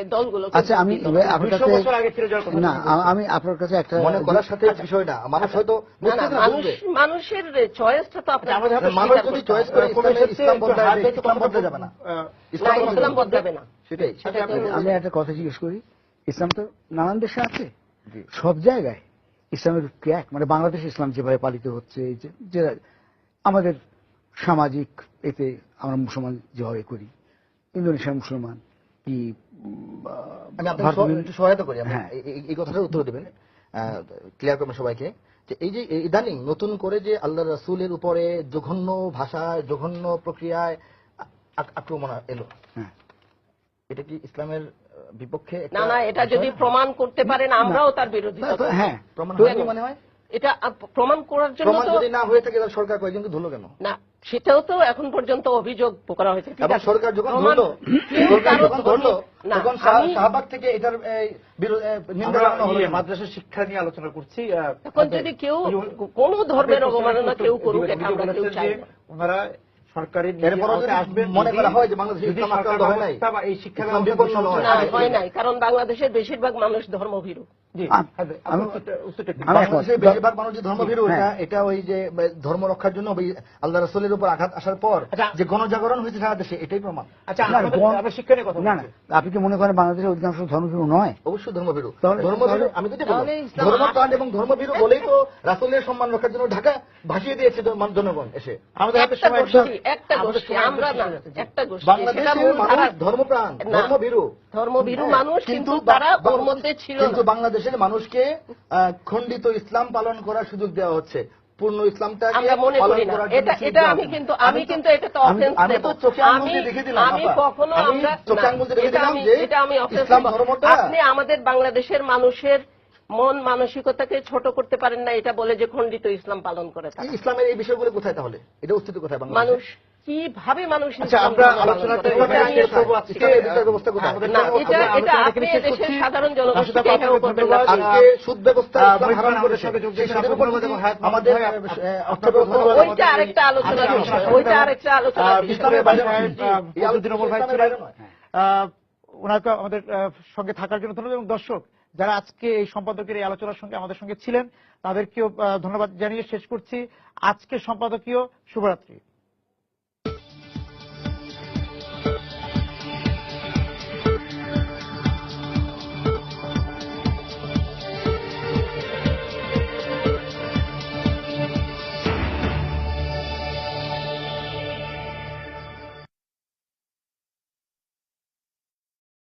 দলগুলো। আচ্ছা, আমি আপনার 200 কাছে বছর আগে ফিরে যাওয়ার কথা না, আমি আপনার কাছে একটা মনে করার সাথে বিষয় না, মানুষ হয়তো মানুষের চয়েসটা তো আপনার আমাদের হাতে মানুষ যদি চয়েস করে ইসলাম বদলাবে, ইসলাম বদলে যাবে না, ইসলাম বদলাবে না। সেটাই। আমি একটা কথা জিজ্ঞেস করি, ইসলাম তো নানান দেশে আছে, সব জায়গায় ইসলামের কি এক? মানে বাংলাদেশে ইসলাম যেভাবে পালিত হচ্ছে, যে আমাদের সামাজিক এতে আমরা মুসলমান যেভাবে করি, ইন্দোনেশিয়ার মুসলমান কি আমি আপনাকে একটু সহায়তা করি, হ্যাঁ। এই কথাটার উত্তর দেবেন, ক্লিয়ার করবেন সবাইকে, যে এই যে ইদানিং নতুন করে যে আল্লাহ রাসূলের উপরে জঘন্য ভাষায়, জঘন্য প্রক্রিয়ায় আক্রমণ এলো, হ্যাঁ। এটা কি ইসলামের বিপক্ষে? না না, এটা যদি প্রমাণ করতে পারেন আমরাও তার বিরোধিতা করব। হ্যাঁ, প্রমাণ তো হয়নি মনে হয়? এটা প্রমাণ করার জন্য প্রমাণ তো যদি না হয়ে থাকে তাহলে সরকার কয়েকজনকে ধরলো কেন? না, সেটাও তো এখন পর্যন্ত অভিযোগ করা হয়েছে। ঠিক এবং আছে, সরকার যখন প্রমাণ- ধরলো, সরকার কারো যখন ধরলো, না, তখন আমি- শাহবাগ থেকে এটার নিন্দা আমরা জানানো হলো কেন? মাদ্রাসা শিক্ষা নিয়ে আলোচনা করছি। এখন যদি কেউ কোন ধর্মের অবমাননা কেউ করুক, এটা আমরা কেউ চাই না। ওনারা সরকারের এরপরও যদি আসবেন, মনে করা হয় যে বাংলাদেশে যদি ইসলাম সরকার আক্রান্ত হয় নাই, ব্যবস্থা বা এই শিক্ষা ইসলাম ব্যবস্থা বিপন্ন নয়। না, হয় নাই, কারণ বাংলাদেশের বেশিরভাগ মানুষ ধর্মভীরু। জি, আমি উত্তরটা কি? আমি বাংলাদেশের একমত। বেশিরভাগ মানুষ যে ধর্মভীরু, হ্যাঁ। এটা ওই যে ধর্ম রক্ষার জন্য ওই আল্লাহ রাসূলের উপর আঘাত আসার পর আচ্ছা। যে গণজাগরণ হয়েছে সারা দেশে, এটাই প্রমাণ। আচ্ছা, না, আমরা শিক্ষা নিয়ে কথা না না, বলছি। আপনি কি মনে করেন বাংলাদেশের অধিকাংশ ধর্মভীরু নয়? অবশ্যই ধর্মভীরু। তাহলে- ধর্মভীরু আমি তো বললাম, তাহলে ইসলাম- ধর্মপ্রাণ এবং ধর্মভীরু বলেই তো রাসূলের সম্মান রক্ষার জন্য ঢাকা ভাসিয়ে দিয়েছে জনগণ এসে। আমাদের হাতে একটা সময় গোষ্ঠী, একটা আমাদের গোষ্ঠী, সময় আমরা না, শেষ হয়ে যাচ্ছে। একটা গোষ্ঠী, সেটা বাংলাদেশের মানুষ মূলধারার ধর্মপ্রাণ, না। ধর্মভীরু, ধর্মভীরু হ্যাঁ, মানুষ, কিন্তু তারা ওর মধ্যে ছিল কিন্তু না। বাংলাদেশের মানুষকে খণ্ডিত ইসলাম পালন করার সুযোগ দেওয়া হচ্ছে, পূর্ণ ইসলামটাকে আমরা মনে পালন করি না। করার জন্য এটা সুযোগ এটা দেওয়া আমি হচ্ছে। কিন্তু আমি কিন্তু এটা তো অফেন্স আমি নেব। তো চোখে আঙুল দিয়ে দেখে দিলাম, আমি আপা। কখনো আমি আমরা চোখে না, আঙুল দিয়ে দেখে এটা দিলাম আমি- যে এটা আমি offense ইসলাম নেব। ধর্মটা আপনি আমাদের বাংলাদেশের মানুষের মন মানসিকতাকে ছোট করতে পারেন না এটা বলে যে খণ্ডিত ইসলাম পালন করে থাকে। ইসলামের এই বিষয়গুলো কোথায় তাহলে? এটা অস্তিত্ব কোথায় বাংলাদেশে? মানুষ কিভাবে মানুষ আচ্ছা, ইসলাম আমরা ধর্ম পালন আলোচনাটা করে? এখানে এটা আমি- শেষ করবো আজকে। ইসলামের বিচার ব্যবস্থা কোথায়? আমাদের না, আমরা এটা আলোচনা আপনি এখানে শেষ দেশের করছি। সাধারণ জনগোষ্ঠীকে রাশেদ আপা, হেয় করবেন না। ধন্যবাদ। আজকে সুদ ব্যবস্থা ইসলাম মহিউদ্দিন হারাম আমাদের করেছে, সঙ্গে যোগ সেই দিয়েছেন, সুদের উপর ধন্যবাদ যদি এবং হায়াত আমাদের ভাই, অর্থ ব্যবস্থা ওইটা আরেকটা আলোচনার বিষয়, ওইটা আরেকটা আলোচনার বিষয়। ইসলামের বাইরে নয়। এই মহিউদ্দিন ওমর ভাই ইসলামের ছিলেন। বাইরে নয়। ওনাকে আমাদের সঙ্গে থাকার জন্য ধন্যবাদ, এবং দর্শক যারা আজকে এই সম্পাদকের এই আলোচনার সঙ্গে আমাদের সঙ্গে ছিলেন তাদেরকেও ধন্যবাদ জানিয়ে শেষ করছি আজকের সম্পাদকীয়। শুভরাত্রি।